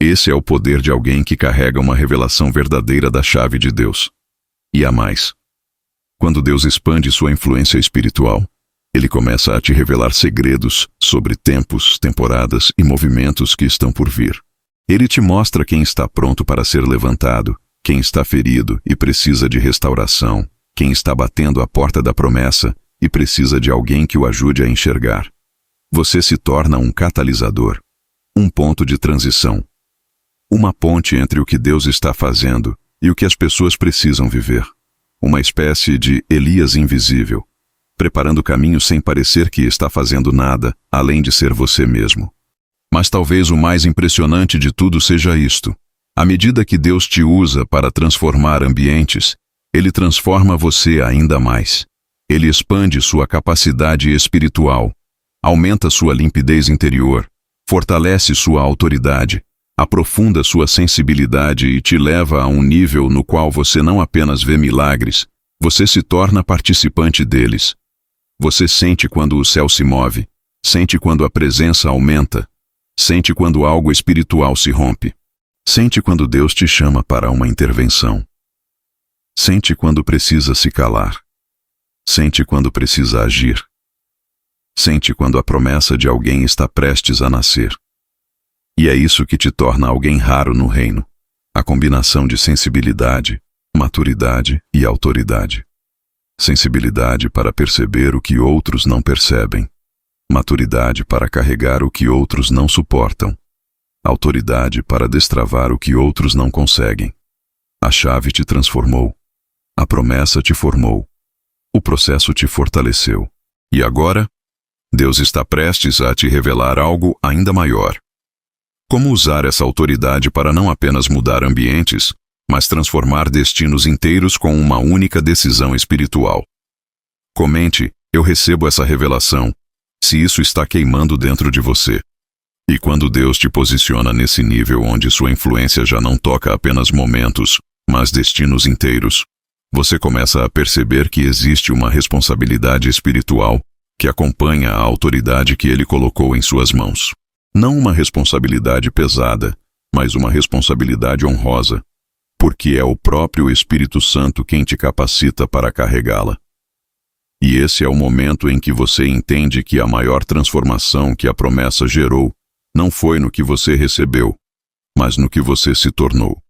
Esse é o poder de alguém que carrega uma revelação verdadeira da chave de Deus. E há mais. Quando Deus expande sua influência espiritual, Ele começa a te revelar segredos sobre tempos, temporadas e movimentos que estão por vir. Ele te mostra quem está pronto para ser levantado, quem está ferido e precisa de restauração, quem está batendo a porta da promessa e precisa de alguém que o ajude a enxergar. Você se torna um catalisador, um ponto de transição, uma ponte entre o que Deus está fazendo e o que as pessoas precisam viver. Uma espécie de Elias invisível, preparando o caminho sem parecer que está fazendo nada, além de ser você mesmo. Mas talvez o mais impressionante de tudo seja isto. À medida que Deus te usa para transformar ambientes, Ele transforma você ainda mais. Ele expande sua capacidade espiritual, aumenta sua limpidez interior, fortalece sua autoridade, aprofunda sua sensibilidade e te leva a um nível no qual você não apenas vê milagres, você se torna participante deles. Você sente quando o céu se move, sente quando a presença aumenta, sente quando algo espiritual se rompe, sente quando Deus te chama para uma intervenção. Sente quando precisa se calar, sente quando precisa agir. Sente quando a promessa de alguém está prestes a nascer. E é isso que te torna alguém raro no reino. A combinação de sensibilidade, maturidade e autoridade. Sensibilidade para perceber o que outros não percebem. Maturidade para carregar o que outros não suportam. Autoridade para destravar o que outros não conseguem. A chave te transformou. A promessa te formou. O processo te fortaleceu. E agora, Deus está prestes a te revelar algo ainda maior. Como usar essa autoridade para não apenas mudar ambientes, mas transformar destinos inteiros com uma única decisão espiritual? Comente, eu recebo essa revelação, se isso está queimando dentro de você. E quando Deus te posiciona nesse nível onde sua influência já não toca apenas momentos, mas destinos inteiros, você começa a perceber que existe uma responsabilidade espiritual que acompanha a autoridade que Ele colocou em suas mãos. Não uma responsabilidade pesada, mas uma responsabilidade honrosa, porque é o próprio Espírito Santo quem te capacita para carregá-la. E esse é o momento em que você entende que a maior transformação que a promessa gerou não foi no que você recebeu, mas no que você se tornou.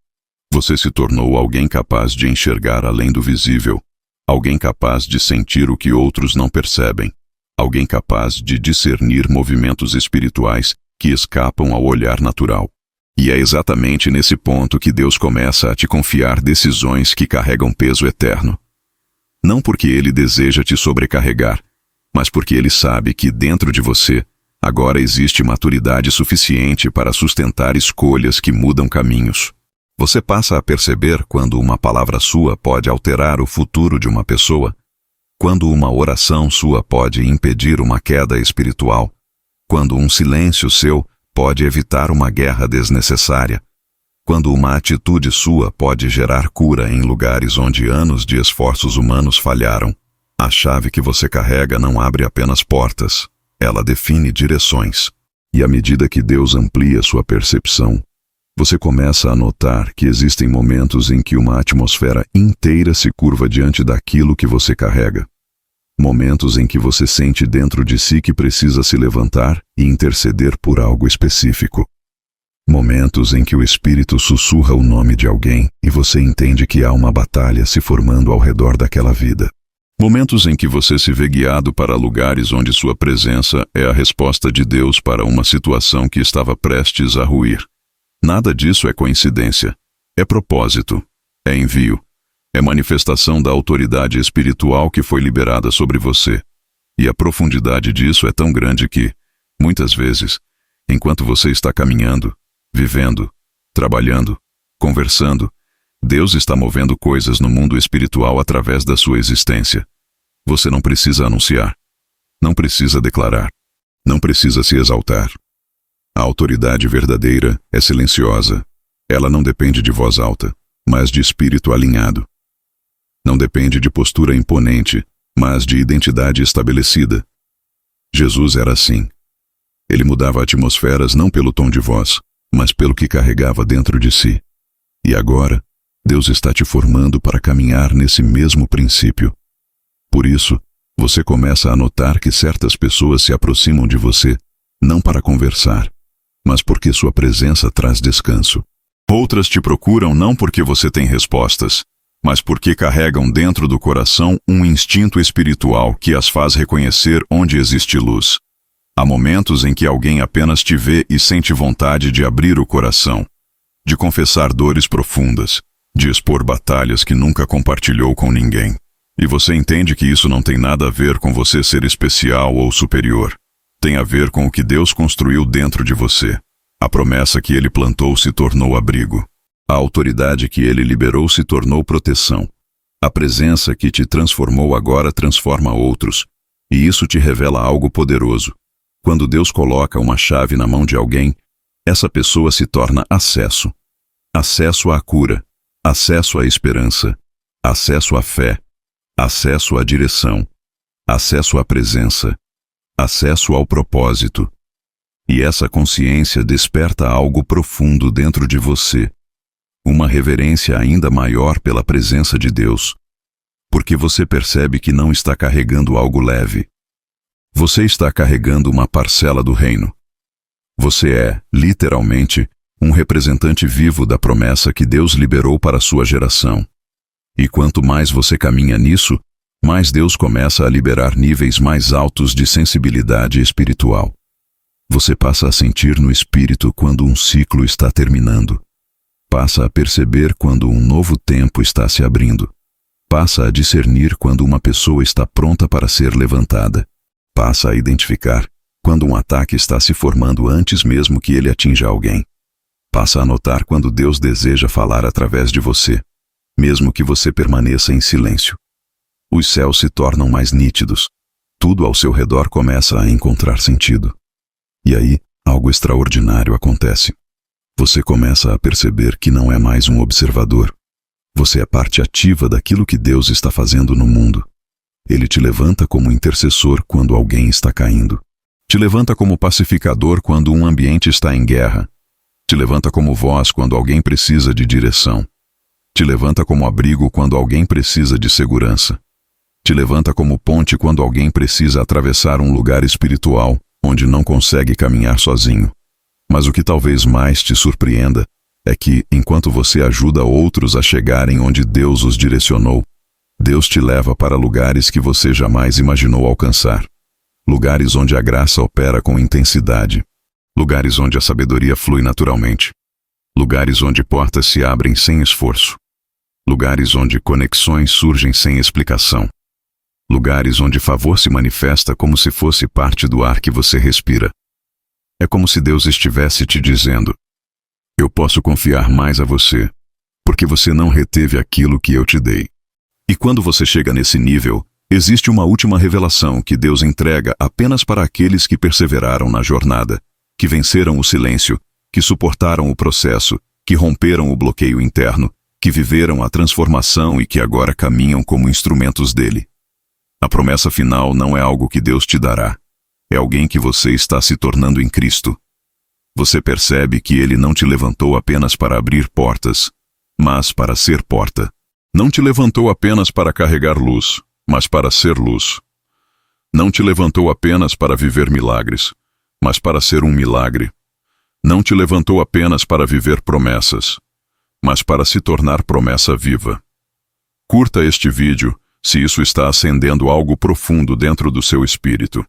Você se tornou alguém capaz de enxergar além do visível, alguém capaz de sentir o que outros não percebem, alguém capaz de discernir movimentos espirituais que escapam ao olhar natural. E é exatamente nesse ponto que Deus começa a te confiar decisões que carregam peso eterno. Não porque Ele deseja te sobrecarregar, mas porque Ele sabe que dentro de você, agora existe maturidade suficiente para sustentar escolhas que mudam caminhos. Você passa a perceber quando uma palavra sua pode alterar o futuro de uma pessoa, quando uma oração sua pode impedir uma queda espiritual, quando um silêncio seu pode evitar uma guerra desnecessária, quando uma atitude sua pode gerar cura em lugares onde anos de esforços humanos falharam. A chave que você carrega não abre apenas portas, Ela define direções. E à medida que Deus amplia sua percepção, você começa a notar que existem momentos em que uma atmosfera inteira se curva diante daquilo que você carrega. Momentos em que você sente dentro de si que precisa se levantar e interceder por algo específico. Momentos em que o Espírito sussurra o nome de alguém e você entende que há uma batalha se formando ao redor daquela vida. Momentos em que você se vê guiado para lugares onde sua presença é a resposta de Deus para uma situação que estava prestes a ruir. Nada disso é coincidência. É propósito. É envio. É manifestação da autoridade espiritual que foi liberada sobre você. E a profundidade disso é tão grande que, muitas vezes, enquanto você está caminhando, vivendo, trabalhando, conversando, Deus está movendo coisas no mundo espiritual através da sua existência. Você não precisa anunciar. Não precisa declarar. Não precisa se exaltar. A autoridade verdadeira é silenciosa. Ela não depende de voz alta, mas de espírito alinhado. Não depende de postura imponente, mas de identidade estabelecida. Jesus era assim. Ele mudava atmosferas não pelo tom de voz, mas pelo que carregava dentro de si. E agora, Deus está te formando para caminhar nesse mesmo princípio. Por isso, você começa a notar que certas pessoas se aproximam de você, não para conversar, mas porque sua presença traz descanso. Outras te procuram não porque você tem respostas, mas porque carregam dentro do coração um instinto espiritual que as faz reconhecer onde existe luz. Há momentos em que alguém apenas te vê e sente vontade de abrir o coração, de confessar dores profundas, de expor batalhas que nunca compartilhou com ninguém. E você entende que isso não tem nada a ver com você ser especial ou superior. Tem a ver com o que Deus construiu dentro de você. A promessa que Ele plantou se tornou abrigo. A autoridade que Ele liberou se tornou proteção. A presença que te transformou agora transforma outros. E isso te revela algo poderoso. Quando Deus coloca uma chave na mão de alguém, essa pessoa se torna acesso. Acesso à cura. Acesso à esperança. Acesso à fé. Acesso à direção. Acesso à presença. Acesso ao propósito. E essa consciência desperta algo profundo dentro de você. Uma reverência ainda maior pela presença de Deus. Porque você percebe que não está carregando algo leve. Você está carregando uma parcela do reino. Você é, literalmente, um representante vivo da promessa que Deus liberou para a sua geração. E quanto mais você caminha nisso, mais Deus começa a liberar níveis mais altos de sensibilidade espiritual. Você passa a sentir no espírito quando um ciclo está terminando. Passa a perceber quando um novo tempo está se abrindo. Passa a discernir quando uma pessoa está pronta para ser levantada. Passa a identificar quando um ataque está se formando antes mesmo que ele atinja alguém. Passa a notar quando Deus deseja falar através de você, mesmo que você permaneça em silêncio. Os céus se tornam mais nítidos. Tudo ao seu redor começa a encontrar sentido. E aí, algo extraordinário acontece. Você começa a perceber que não é mais um observador. Você é parte ativa daquilo que Deus está fazendo no mundo. Ele te levanta como intercessor quando alguém está caindo. Te levanta como pacificador quando um ambiente está em guerra. Te levanta como voz quando alguém precisa de direção. Te levanta como abrigo quando alguém precisa de segurança. Te levanta como ponte quando alguém precisa atravessar um lugar espiritual onde não consegue caminhar sozinho. Mas o que talvez mais te surpreenda é que, enquanto você ajuda outros a chegarem onde Deus os direcionou, Deus te leva para lugares que você jamais imaginou alcançar. Lugares onde a graça opera com intensidade. Lugares onde a sabedoria flui naturalmente. Lugares onde portas se abrem sem esforço. Lugares onde conexões surgem sem explicação. Lugares onde favor se manifesta como se fosse parte do ar que você respira. É como se Deus estivesse te dizendo: eu posso confiar mais a você, porque você não reteve aquilo que eu te dei. E quando você chega nesse nível, existe uma última revelação que Deus entrega apenas para aqueles que perseveraram na jornada, que venceram o silêncio, que suportaram o processo, que romperam o bloqueio interno, que viveram a transformação e que agora caminham como instrumentos dele. A promessa final não é algo que Deus te dará. É alguém que você está se tornando em Cristo. Você percebe que Ele não te levantou apenas para abrir portas, mas para ser porta. Não te levantou apenas para carregar luz, mas para ser luz. Não te levantou apenas para viver milagres, mas para ser um milagre. Não te levantou apenas para viver promessas, mas para se tornar promessa viva. Curta este vídeo, se isso está acendendo algo profundo dentro do seu espírito.